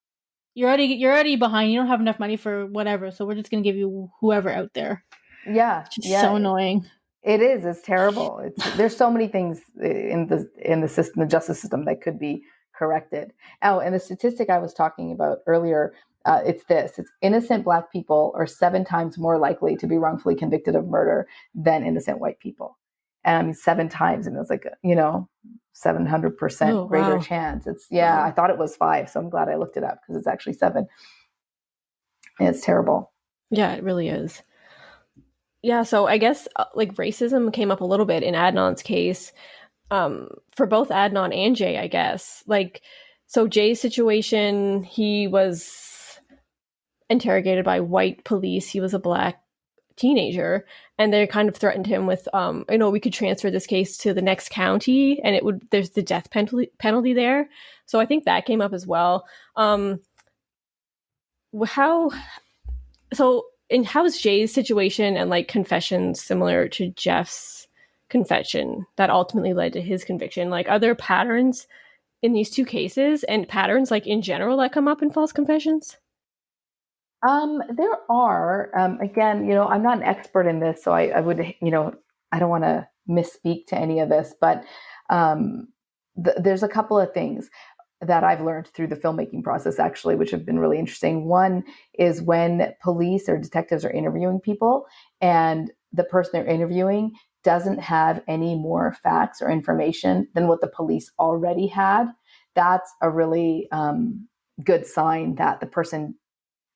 you're already behind. You don't have enough money for whatever, so we're just gonna give you whoever out there.
Yeah,
It's just so annoying.
It is. It's terrible. There's so many things in the system, the justice system, that could be corrected. Oh, and the statistic I was talking about earlier, it's this: it's innocent Black people are 7 times more likely to be wrongfully convicted of murder than innocent white people. And I mean, 7 times, and it's like 700% greater chance. It's I thought it was 5, so I'm glad I looked it up because it's actually 7. And it's terrible.
Yeah, it really is. Yeah, so I guess like racism came up a little bit in Adnan's case, for both Adnan and Jay, I guess. Like, so Jay's situation, he was interrogated by white police. He was a Black teenager, and they kind of threatened him with, we could transfer this case to the next county, and there's the death penalty there. So I think that came up as well. And how is Jay's situation and like confession similar to Jeff's confession that ultimately led to his conviction? Like, are there patterns in these two cases, and patterns like in general that come up in false confessions?
There are. Again, I'm not an expert in this, so I would, I don't want to misspeak to any of this, but there's a couple of things that I've learned through the filmmaking process, actually, which have been really interesting. One is when police or detectives are interviewing people and the person they're interviewing doesn't have any more facts or information than what the police already had. That's a really good sign that the person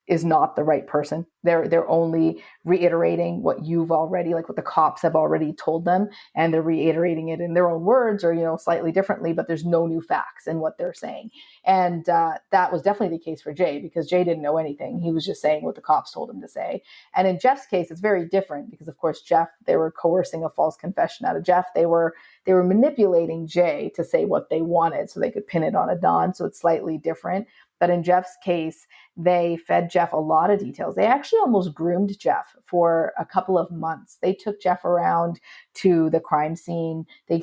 is not the right person. They're only reiterating what you've already, like what the cops have already told them, and they're reiterating it in their own words or, slightly differently, but there's no new facts in what they're saying. And that was definitely the case for Jay, because Jay didn't know anything. He was just saying what the cops told him to say. And in Jeff's case, it's very different because, of course, they were coercing a false confession out of Jeff. They were manipulating Jay to say what they wanted so they could pin it on Adnan. So it's slightly different. But in Jeff's case, they fed Jeff a lot of details. They actually almost groomed Jeff for a couple of months. They took Jeff around to the crime scene. They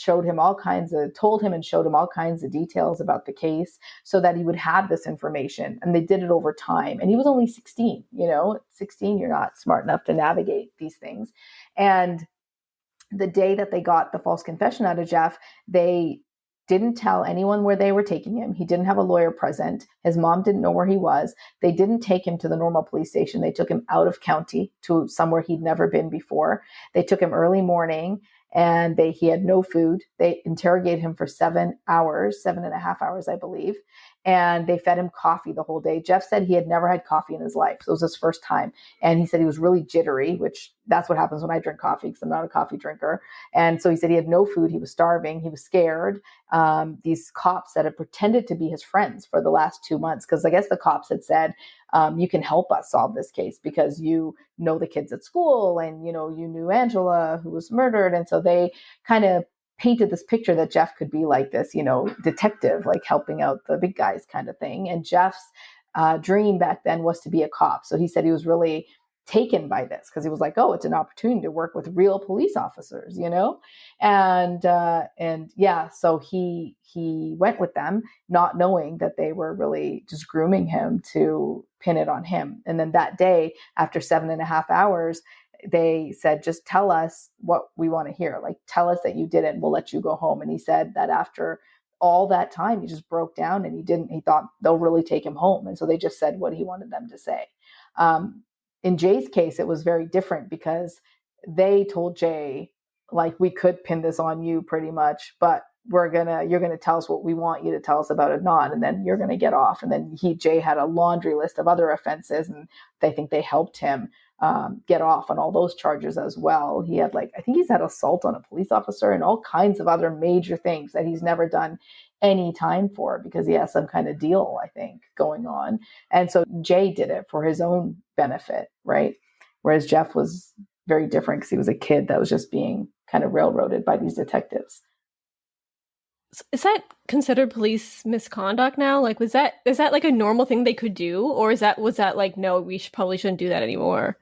told him all kinds of details about the case so that he would have this information. And they did it over time. And he was only 16, 16, you're not smart enough to navigate these things. And the day that they got the false confession out of Jeff, they didn't tell anyone where they were taking him. He didn't have a lawyer present. His mom didn't know where he was. They didn't take him to the normal police station. They took him out of county to somewhere he'd never been before. They took him early morning, and he had no food. They interrogated him for 7 hours, 7.5 hours, I believe. And they fed him coffee the whole day. Jeff said he had never had coffee in his life. So it was his first time. And he said he was really jittery, which that's what happens when I drink coffee because I'm not a coffee drinker. And so he said he had no food. He was starving. He was scared. These cops that had pretended to be his friends for the last 2 months, because I guess the cops had said, you can help us solve this case because you know the kids at school and, you knew Angela who was murdered. And so they kind of painted this picture that Jeff could be like this, detective, like helping out the big guys kind of thing. And Jeff's dream back then was to be a cop. So he said he was really taken by this because he was like, oh, it's an opportunity to work with real police officers, and so he went with them, not knowing that they were really just grooming him to pin it on him. And then that day, after 7.5 hours, they said, just tell us what we want to hear. Like, tell us that you did it and we'll let you go home. And he said that after all that time, he just broke down and he thought they'll really take him home. And so they just said what he wanted them to say. In Jay's case, it was very different because they told Jay, like, we could pin this on you pretty much, but you're going to tell us what we want you to tell us about Adnan, and then you're going to get off. And then Jay had a laundry list of other offenses, and they think they helped him get off on all those charges as well. He had I think he's had assault on a police officer and all kinds of other major things that he's never done any time for because he has some kind of deal, I think, going on. And so Jay did it for his own benefit, right? Whereas Jeff was very different because he was a kid that was just being kind of railroaded by these detectives.
Is that considered police misconduct now? Is that like a normal thing they could do? Or was that like, no, we probably shouldn't do that anymore?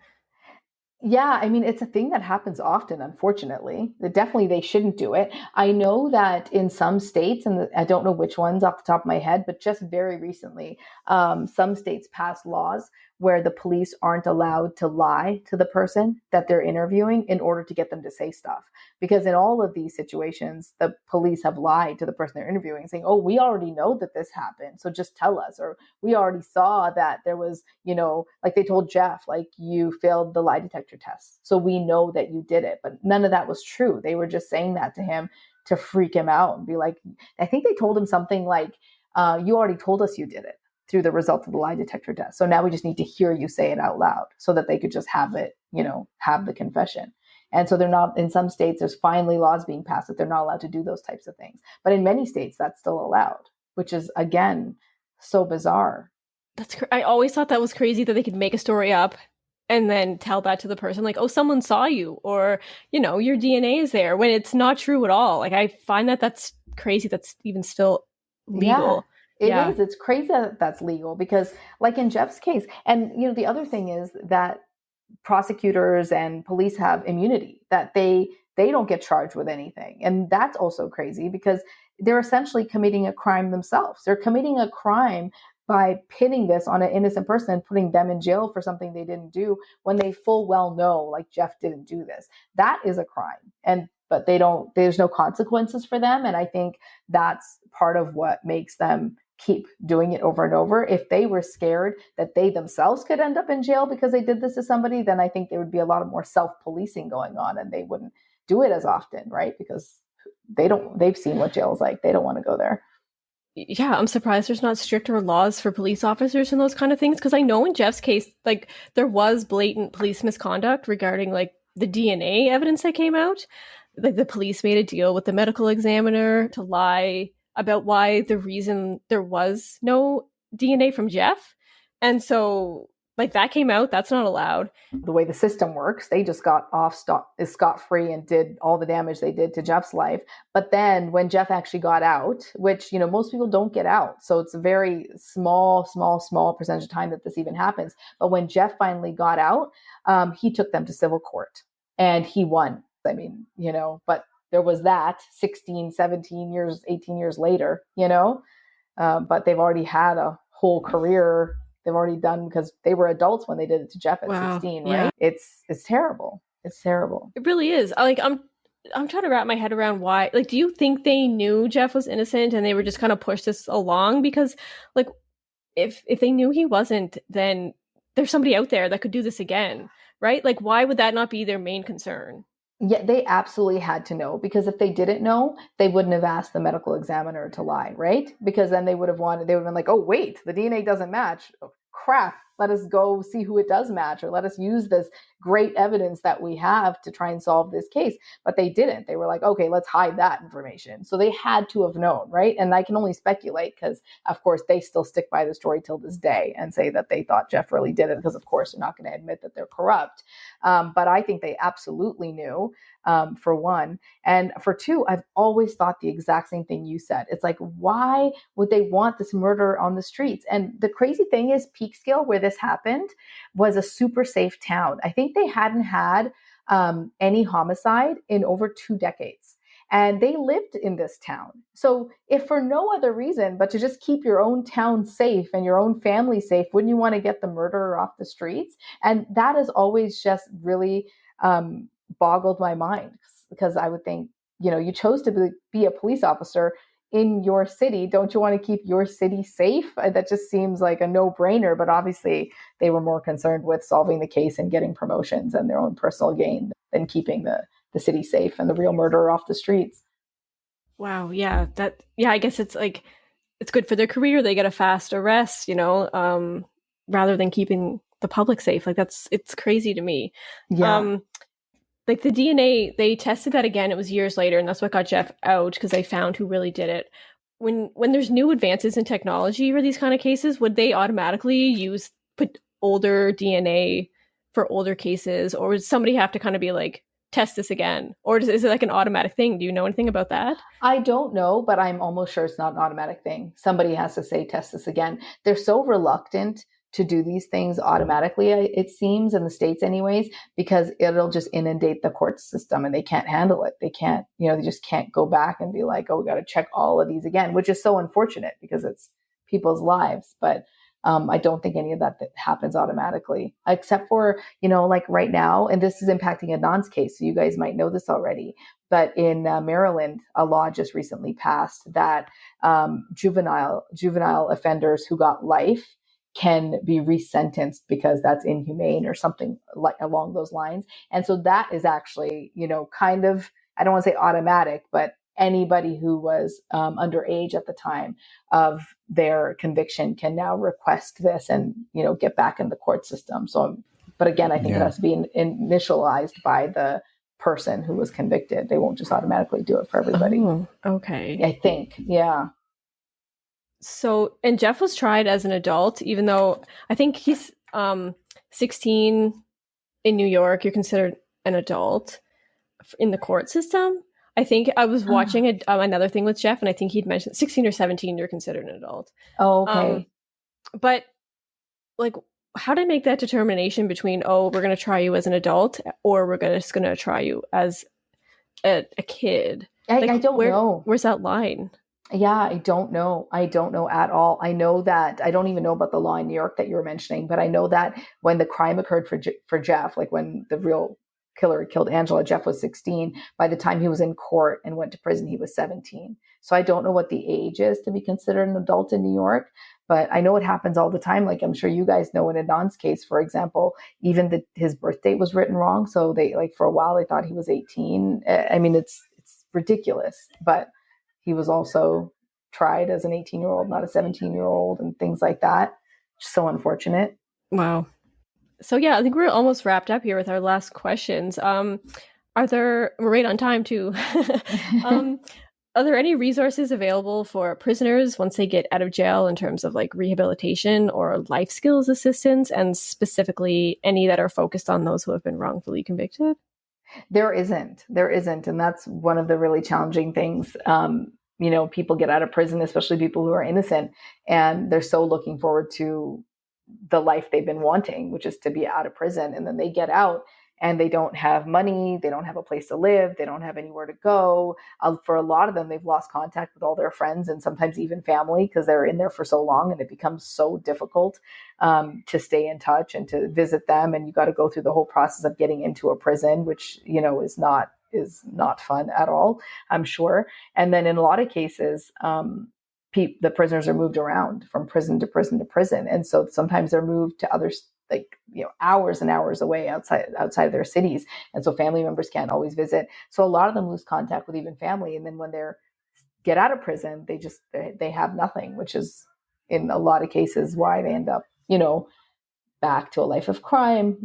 Yeah, I mean, it's a thing that happens often, unfortunately. Definitely, they shouldn't do it. I know that in some states, and I don't know which ones off the top of my head, but just very recently, some states passed laws where the police aren't allowed to lie to the person that they're interviewing in order to get them to say stuff. Because in all of these situations, the police have lied to the person they're interviewing, saying, "Oh, we already know that this happened, so just tell us," or "We already saw that there was, like they told Jeff, like you failed the lie detector test. So we know that you did it." But none of that was true. They were just saying that to him to freak him out and be like, I think they told him something like, "You already told us you did it through the result of the lie detector test. So now we just need to hear you say it out loud," so that they could just have it, have the confession. And so they're not, in some states, there's finally laws being passed that they're not allowed to do those types of things. But in many states, that's still allowed, which is, again, so bizarre.
I always thought that was crazy that they could make a story up and then tell that to the person, like, "Oh, someone saw you," or, "Your DNA is there," when it's not true at all. Like, I find that that's crazy. That's even still legal.
Yeah, it is. It's crazy that that's legal because, like in Jeff's case, and the other thing is that prosecutors and police have immunity, that they don't get charged with anything. And that's also crazy because they're essentially committing a crime themselves. They're committing a crime by pinning this on an innocent person and putting them in jail for something they didn't do when they full well know, like, Jeff didn't do this. That is a crime. But there's no consequences for them. And I think that's part of what makes them keep doing it over and over. If they were scared that they themselves could end up in jail because they did this to somebody, then I think there would be a lot of more self-policing going on and they wouldn't do it as often, right? Because they've seen what jail is like. They don't want to go there.
Yeah, I'm surprised there's not stricter laws for police officers and those kind of things. Because I know in Jeff's case, like, there was blatant police misconduct regarding, like, the DNA evidence that came out. Like, the police made a deal with the medical examiner to lie about why the reason there was no DNA from Jeff. And so, like, that came out. That's not allowed.
The way the system works, they just got off scot-free and did all the damage they did to Jeff's life. But then when Jeff actually got out, which, most people don't get out. So it's a very small percentage of time that this even happens. But when Jeff finally got out, he took them to civil court and he won. I mean, but there was that 16, 17 years, 18 years later, but they've already had a whole career they've already done because they were adults when they did it to Jeff at 16, right? Yeah. It's terrible. It's terrible.
It really is. Like, I'm trying to wrap my head around why. Like, do you think they knew Jeff was innocent and they were just kind of push this along? Because, like, if they knew he wasn't, then there's somebody out there that could do this again, right? Like, why would that not be their main concern?
Yeah, they absolutely had to know, because if they didn't know, they wouldn't have asked the medical examiner to lie, right? Because then they would have been like, "Oh, wait, the DNA doesn't match. Oh, crap. Let us go see who it does match, or let us use this great evidence that we have to try and solve this case." But they didn't. They were like, "Okay, let's hide that information." So they had to have known, right? And I can only speculate because, of course, they still stick by the story till this day and say that they thought Jeff really did it because, of course, they're not going to admit that they're corrupt. But I think they absolutely knew, for one. And for two, I've always thought the exact same thing you said. It's like, why would they want this murder on the streets? And the crazy thing is, Peekskill, where this happened, was a super safe town. I think they hadn't had any homicide in over 2 decades. And they lived in this town. So if for no other reason but to just keep your own town safe and your own family safe, wouldn't you want to get the murderer off the streets? And that has always just really boggled my mind, because I would think, you chose to be a police officer in your city. Don't you want to keep your city safe? That just seems like a no-brainer. But obviously they were more concerned with solving the case and getting promotions and their own personal gain than keeping the city safe and the real murderer off the streets.
Wow. Yeah. I guess it's like, it's good for their career. They get a fast arrest, rather than keeping the public safe. Like, it's crazy to me.
Yeah.
Like, the DNA, they tested that again. It was years later, and that's what got Jeff out, because they found who really did it. When there's new advances in technology for these kind of cases, would they automatically put older DNA for older cases, or would somebody have to kind of be like, test this again? Or is it like an automatic thing? Do you know anything about that?
I don't know, but I'm almost sure it's not an automatic thing. Somebody has to say, test this again. They're so reluctant to do these things automatically, it seems, in the States anyways, because it'll just inundate the court system and they can't handle it. They can't, they just can't go back and be like, oh, we got to check all of these again, which is so unfortunate because it's people's lives. But I don't think any of that happens automatically, except for, like right now, and this is impacting Adnan's case, so you guys might know this already, but in Maryland, a law just recently passed that juvenile offenders who got life can be resentenced because that's inhumane or something like along those lines. And so that is actually, kind of, I don't want to say automatic, but anybody who was underage at the time of their conviction can now request this and, get back in the court system. So, but again, I think it has to be initialized by the person who was convicted. They won't just automatically do it for everybody.
Oh, okay.
I think. Yeah.
So, and Jeff was tried as an adult, even though I think he's 16 in New York. You're considered an adult in the court system. I think I was watching another thing with Jeff, and I think he'd mentioned 16 or 17, you're considered an adult.
Oh, okay.
But like, how to make that determination between, we're going to try you as an adult, or we're just going to try you as a kid?
I don't know.
Where's that line?
Yeah, I don't know. I don't know at all. I know that I don't even know about the law in New York that you were mentioning, but I know that when the crime occurred for Jeff, like when the real killer killed Angela, Jeff was 16. By the time he was in court and went to prison, he was 17. So I don't know what the age is to be considered an adult in New York, but I know it happens all the time. Like I'm sure you guys know in Adnan's case, for example, even his birth date was written wrong. So they for a while they thought he was 18. I mean, it's ridiculous, but he was also tried as an 18-year-old, not a 17-year-old, and things like that. So unfortunate.
Wow. So yeah, I think we're almost wrapped up here with our last questions. We're right on time too. Are there any resources available for prisoners once they get out of jail in terms of like rehabilitation or life skills assistance, and specifically any that are focused on those who have been wrongfully convicted?
There isn't. And that's one of the really challenging things. People get out of prison, especially people who are innocent, and they're so looking forward to the life they've been wanting, which is to be out of prison. And then they get out and they don't have money. They don't have a place to live. They don't have anywhere to go. For a lot of them, they've lost contact with all their friends and sometimes even family because they're in there for so long, and it becomes so difficult to stay in touch and to visit them. And you got to go through the whole process of getting into a prison, which, is not fun at all, I'm sure. And then in a lot of cases, the prisoners are moved around from prison to prison to prison. And so sometimes they're moved to others, hours and hours away outside of their cities. And so family members can't always visit. So a lot of them lose contact with even family. And then when they get out of prison, they have nothing, which is in a lot of cases why they end up, back to a life of crime,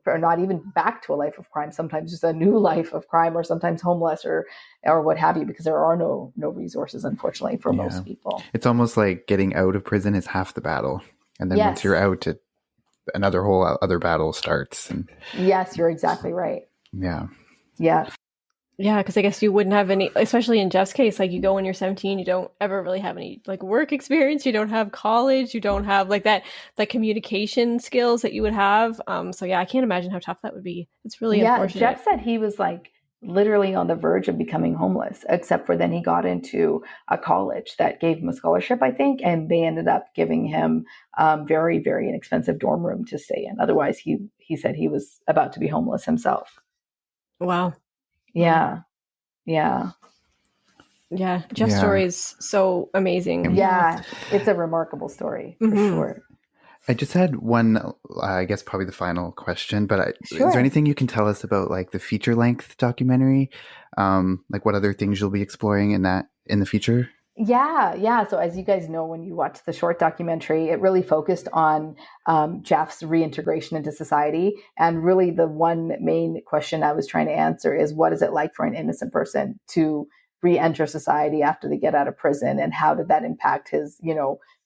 or not even back to a life of crime, sometimes just a new life of crime, or sometimes homeless or what have you, because there are no resources, unfortunately, for most people.
It's almost like getting out of prison is half the battle. And then once you're out, another whole other battle starts. And
yes, you're exactly right.
Yeah.
Yeah.
Yeah, because I guess you wouldn't have any, especially in Jeff's case, like you go when you're 17, you don't ever really have any like work experience, you don't have college, you don't have like that communication skills that you would have. So yeah, I can't imagine how tough that would be. It's really unfortunate.
Jeff said he was like literally on the verge of becoming homeless, except for then he got into a college that gave him a scholarship, I think, and they ended up giving him very, very inexpensive dorm room to stay in. Otherwise, he said he was about to be homeless himself.
Wow.
Yeah.
Jeff's story is so amazing.
Yeah, it's a remarkable story for sure.
I just had one, I guess probably the final question, but is there anything you can tell us about like the feature length documentary? Like what other things you'll be exploring in the future?
Yeah. So as you guys know, when you watch the short documentary, it really focused on Jeff's reintegration into society. And really the one main question I was trying to answer is, what is it like for an innocent person to re-enter society after they get out of prison? And how did that impact his,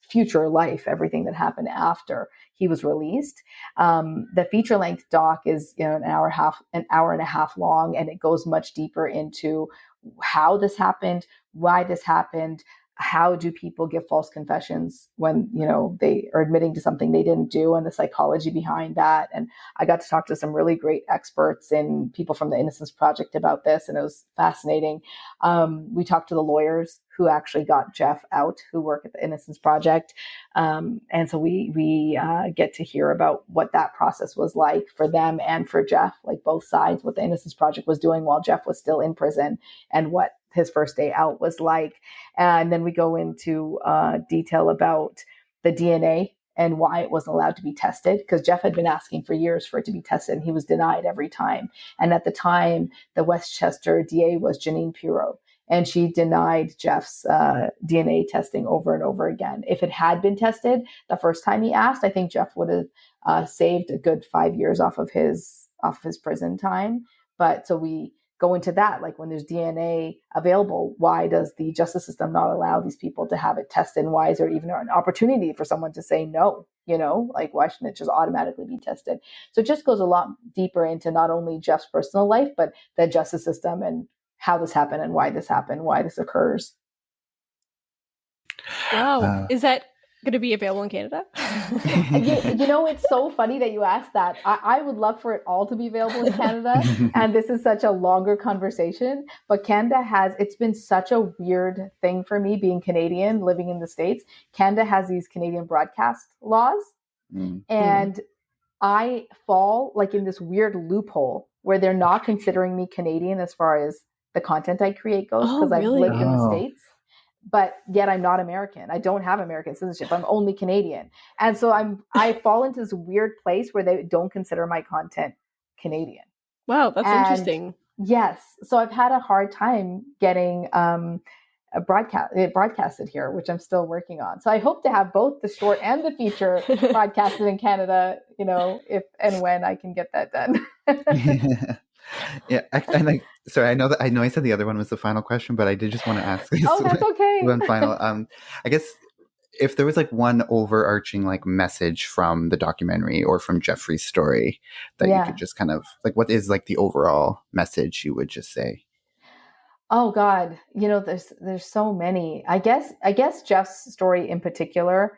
future life, everything that happened after he was released? The feature length doc is, an hour and a half long, and it goes much deeper into how this happened, why this happened, how do people give false confessions when, they are admitting to something they didn't do, and the psychology behind that. And I got to talk to some really great experts and people from the Innocence Project about this, and it was fascinating. We talked to the lawyers who actually got Jeff out, who work at the Innocence Project. And so we get to hear about what that process was like for them and for Jeff, like both sides, what the Innocence Project was doing while Jeff was still in prison, and what his first day out was like. And then we go into detail about the DNA and why it wasn't allowed to be tested, because Jeff had been asking for years for it to be tested, and he was denied every time. And at the time, the Westchester DA was Janine Pirro, and she denied Jeff's DNA testing over and over again. If it had been tested the first time he asked, I think Jeff would have saved a good 5 years off of his prison time. But so we go into that, like when there's DNA available, why does the justice system not allow these people to have it tested? And why is there even an opportunity for someone to say no? Like why shouldn't it just automatically be tested? So it just goes a lot deeper into not only Jeff's personal life, but the justice system and how this happened and why this happened, why this occurs.
Wow. Is that going to be available in Canada?
It's so funny that you asked that. I would love for it all to be available in Canada. And this is such a longer conversation, but Canada it's been such a weird thing for me being Canadian, living in the States. Canada has these Canadian broadcast laws. And I fall like in this weird loophole where they're not considering me Canadian as far as the content I create goes, because I've lived in the States. But yet I'm not American. I don't have American citizenship. I'm only Canadian. And so I fall into this weird place where they don't consider my content Canadian.
Wow, that's interesting.
Yes. So I've had a hard time getting broadcasted here, which I'm still working on. So I hope to have both the short and the feature broadcasted in Canada, if and when I can get that done.
Yeah, and sorry, I know I said the other one was the final question, but I did just want to ask this.
Oh, that's okay.
One final. I guess if there was like one overarching like message from the documentary or from Jeffrey's story that you could just kind of like, what is like the overall message you would just say?
Oh God, there's so many. I guess Jeff's story in particular.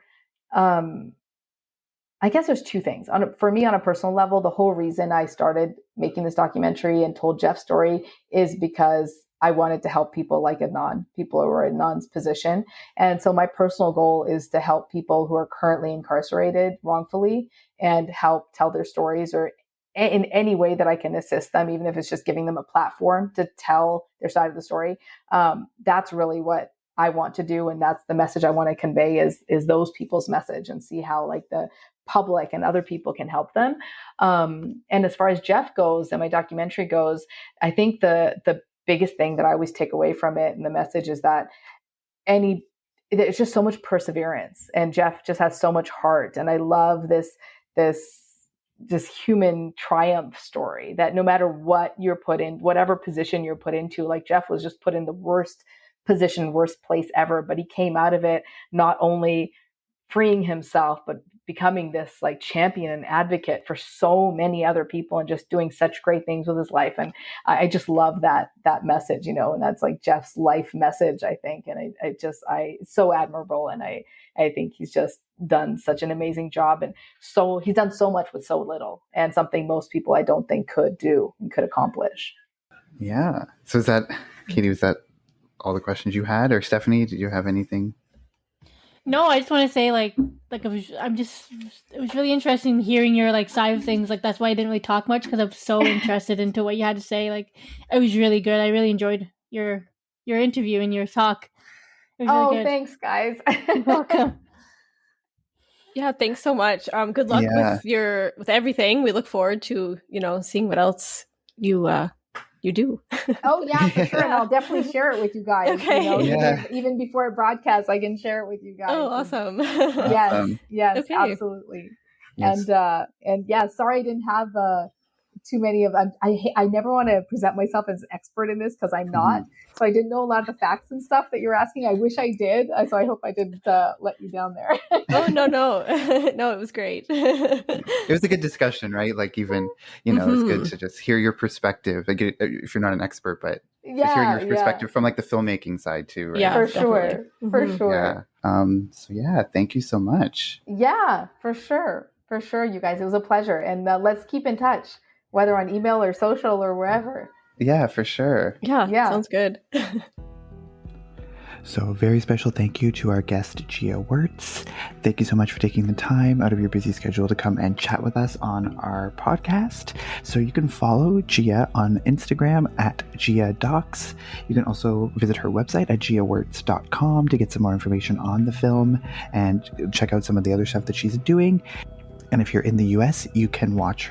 I guess there's two things. For me, on a personal level, the whole reason I started making this documentary and told Jeff's story is because I wanted to help people like Adnan, people who are in Adnan's position. And so my personal goal is to help people who are currently incarcerated wrongfully and help tell their stories, or in any way that I can assist them, even if it's just giving them a platform to tell their side of the story. That's really what I want to do. And that's the message I want to convey is those people's message, and see how like the public and other people can help them. And as far as Jeff goes and my documentary goes, I think the biggest thing that I always take away from it and the message is that there's just so much perseverance, and Jeff just has so much heart. And I love this human triumph story, that no matter what you're put in, whatever position you're put into, like Jeff was just put in the worst position, worst place ever, but he came out of it not only freeing himself, but becoming this like champion and advocate for so many other people, and just doing such great things with his life. And I just love that message, and that's like Jeff's life message, I think. And it's so admirable. And I think he's just done such an amazing job. And so he's done so much with so little, and something most people I don't think could do and could accomplish.
Yeah. So Katie, was that all the questions you had? Or Stephanie, did you have anything?
No, I just want to say it was really interesting hearing your like side of things. Like that's why I didn't really talk much, because I'm so interested into what you had to say. Like it was really good. I really enjoyed your interview and your talk. It was really good.
Thanks, guys.
You're welcome.
Yeah, thanks so much. Good luck with everything. We look forward to seeing what else you do.
Oh yeah, for sure. And I'll definitely share it with you guys.
Okay.
Even before it broadcasts, I can share it with you guys.
Oh, awesome.
Yes,
okay.
absolutely.
Yes.
And yeah, sorry I didn't have too many of I never want to present myself as an expert in this because I'm not. So I didn't know a lot of the facts and stuff that you're asking. I wish I did. So I hope I didn't let you down there.
Oh, no. No, it was great.
It was a good discussion, right? Like, even, it's good to just hear your perspective. Like, if you're not an expert, but just hearing your perspective from like the filmmaking side too, right?
Yeah,
for
definitely.
sure. For sure.
Yeah. So yeah, thank you so much.
Yeah, for sure. For sure, you guys. It was a pleasure. And let's keep in touch, whether on email or social or wherever.
Yeah, for sure.
Yeah. Sounds good.
So a very special thank you to our guest, Jia Wertz. Thank you so much for taking the time out of your busy schedule to come and chat with us on our podcast. So you can follow Jia on Instagram at JiaDocs. You can also visit her website at jiawertz.com to get some more information on the film and check out some of the other stuff that she's doing. And if you're in the US, you can watch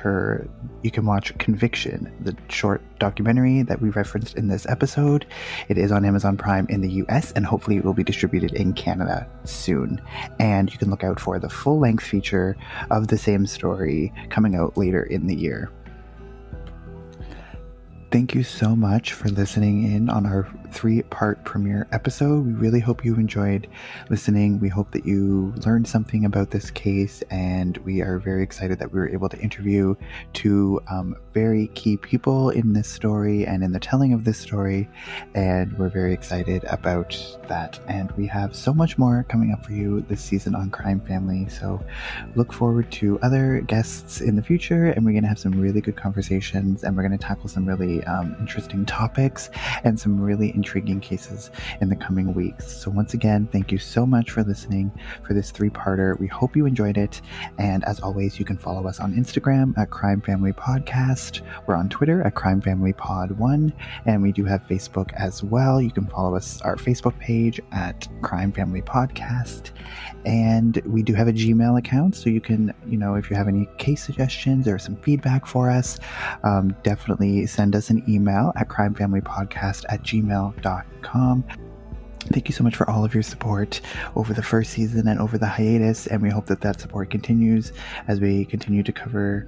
Conviction, the short documentary that we referenced in this episode. It is on Amazon Prime in the US, and hopefully it will be distributed in Canada soon. And you can look out for the full-length feature of the same story coming out later in the year. Thank you so much for listening in on our 3-part premiere episode. We really hope you enjoyed listening. We hope that you learned something about this case, and we are very excited that we were able to interview two very key people in this story and in the telling of this story, and we're very excited about that. And we have so much more coming up for you this season on Crime Family, so look forward to other guests in the future, and we're going to have some really good conversations, and we're going to tackle some really interesting topics and some really intriguing cases in the coming weeks. So once again, thank you so much for listening for this 3-parter. We hope you enjoyed it. And as always, you can follow us on Instagram at Crime Family Podcast. We're on Twitter at Crime Family Pod 1. And we do have Facebook as well. You can follow us, our Facebook page at Crime Family Podcast. And we do have a Gmail account. So you can, if you have any case suggestions or some feedback for us, definitely send us an email at crimefamilypodcast@gmail.com. Thank you so much for all of your support over the first season and over the hiatus, and we hope that support continues as we continue to cover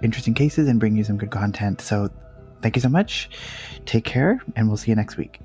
interesting cases and bring you some good content. So thank you so much. Take care, and we'll see you next week.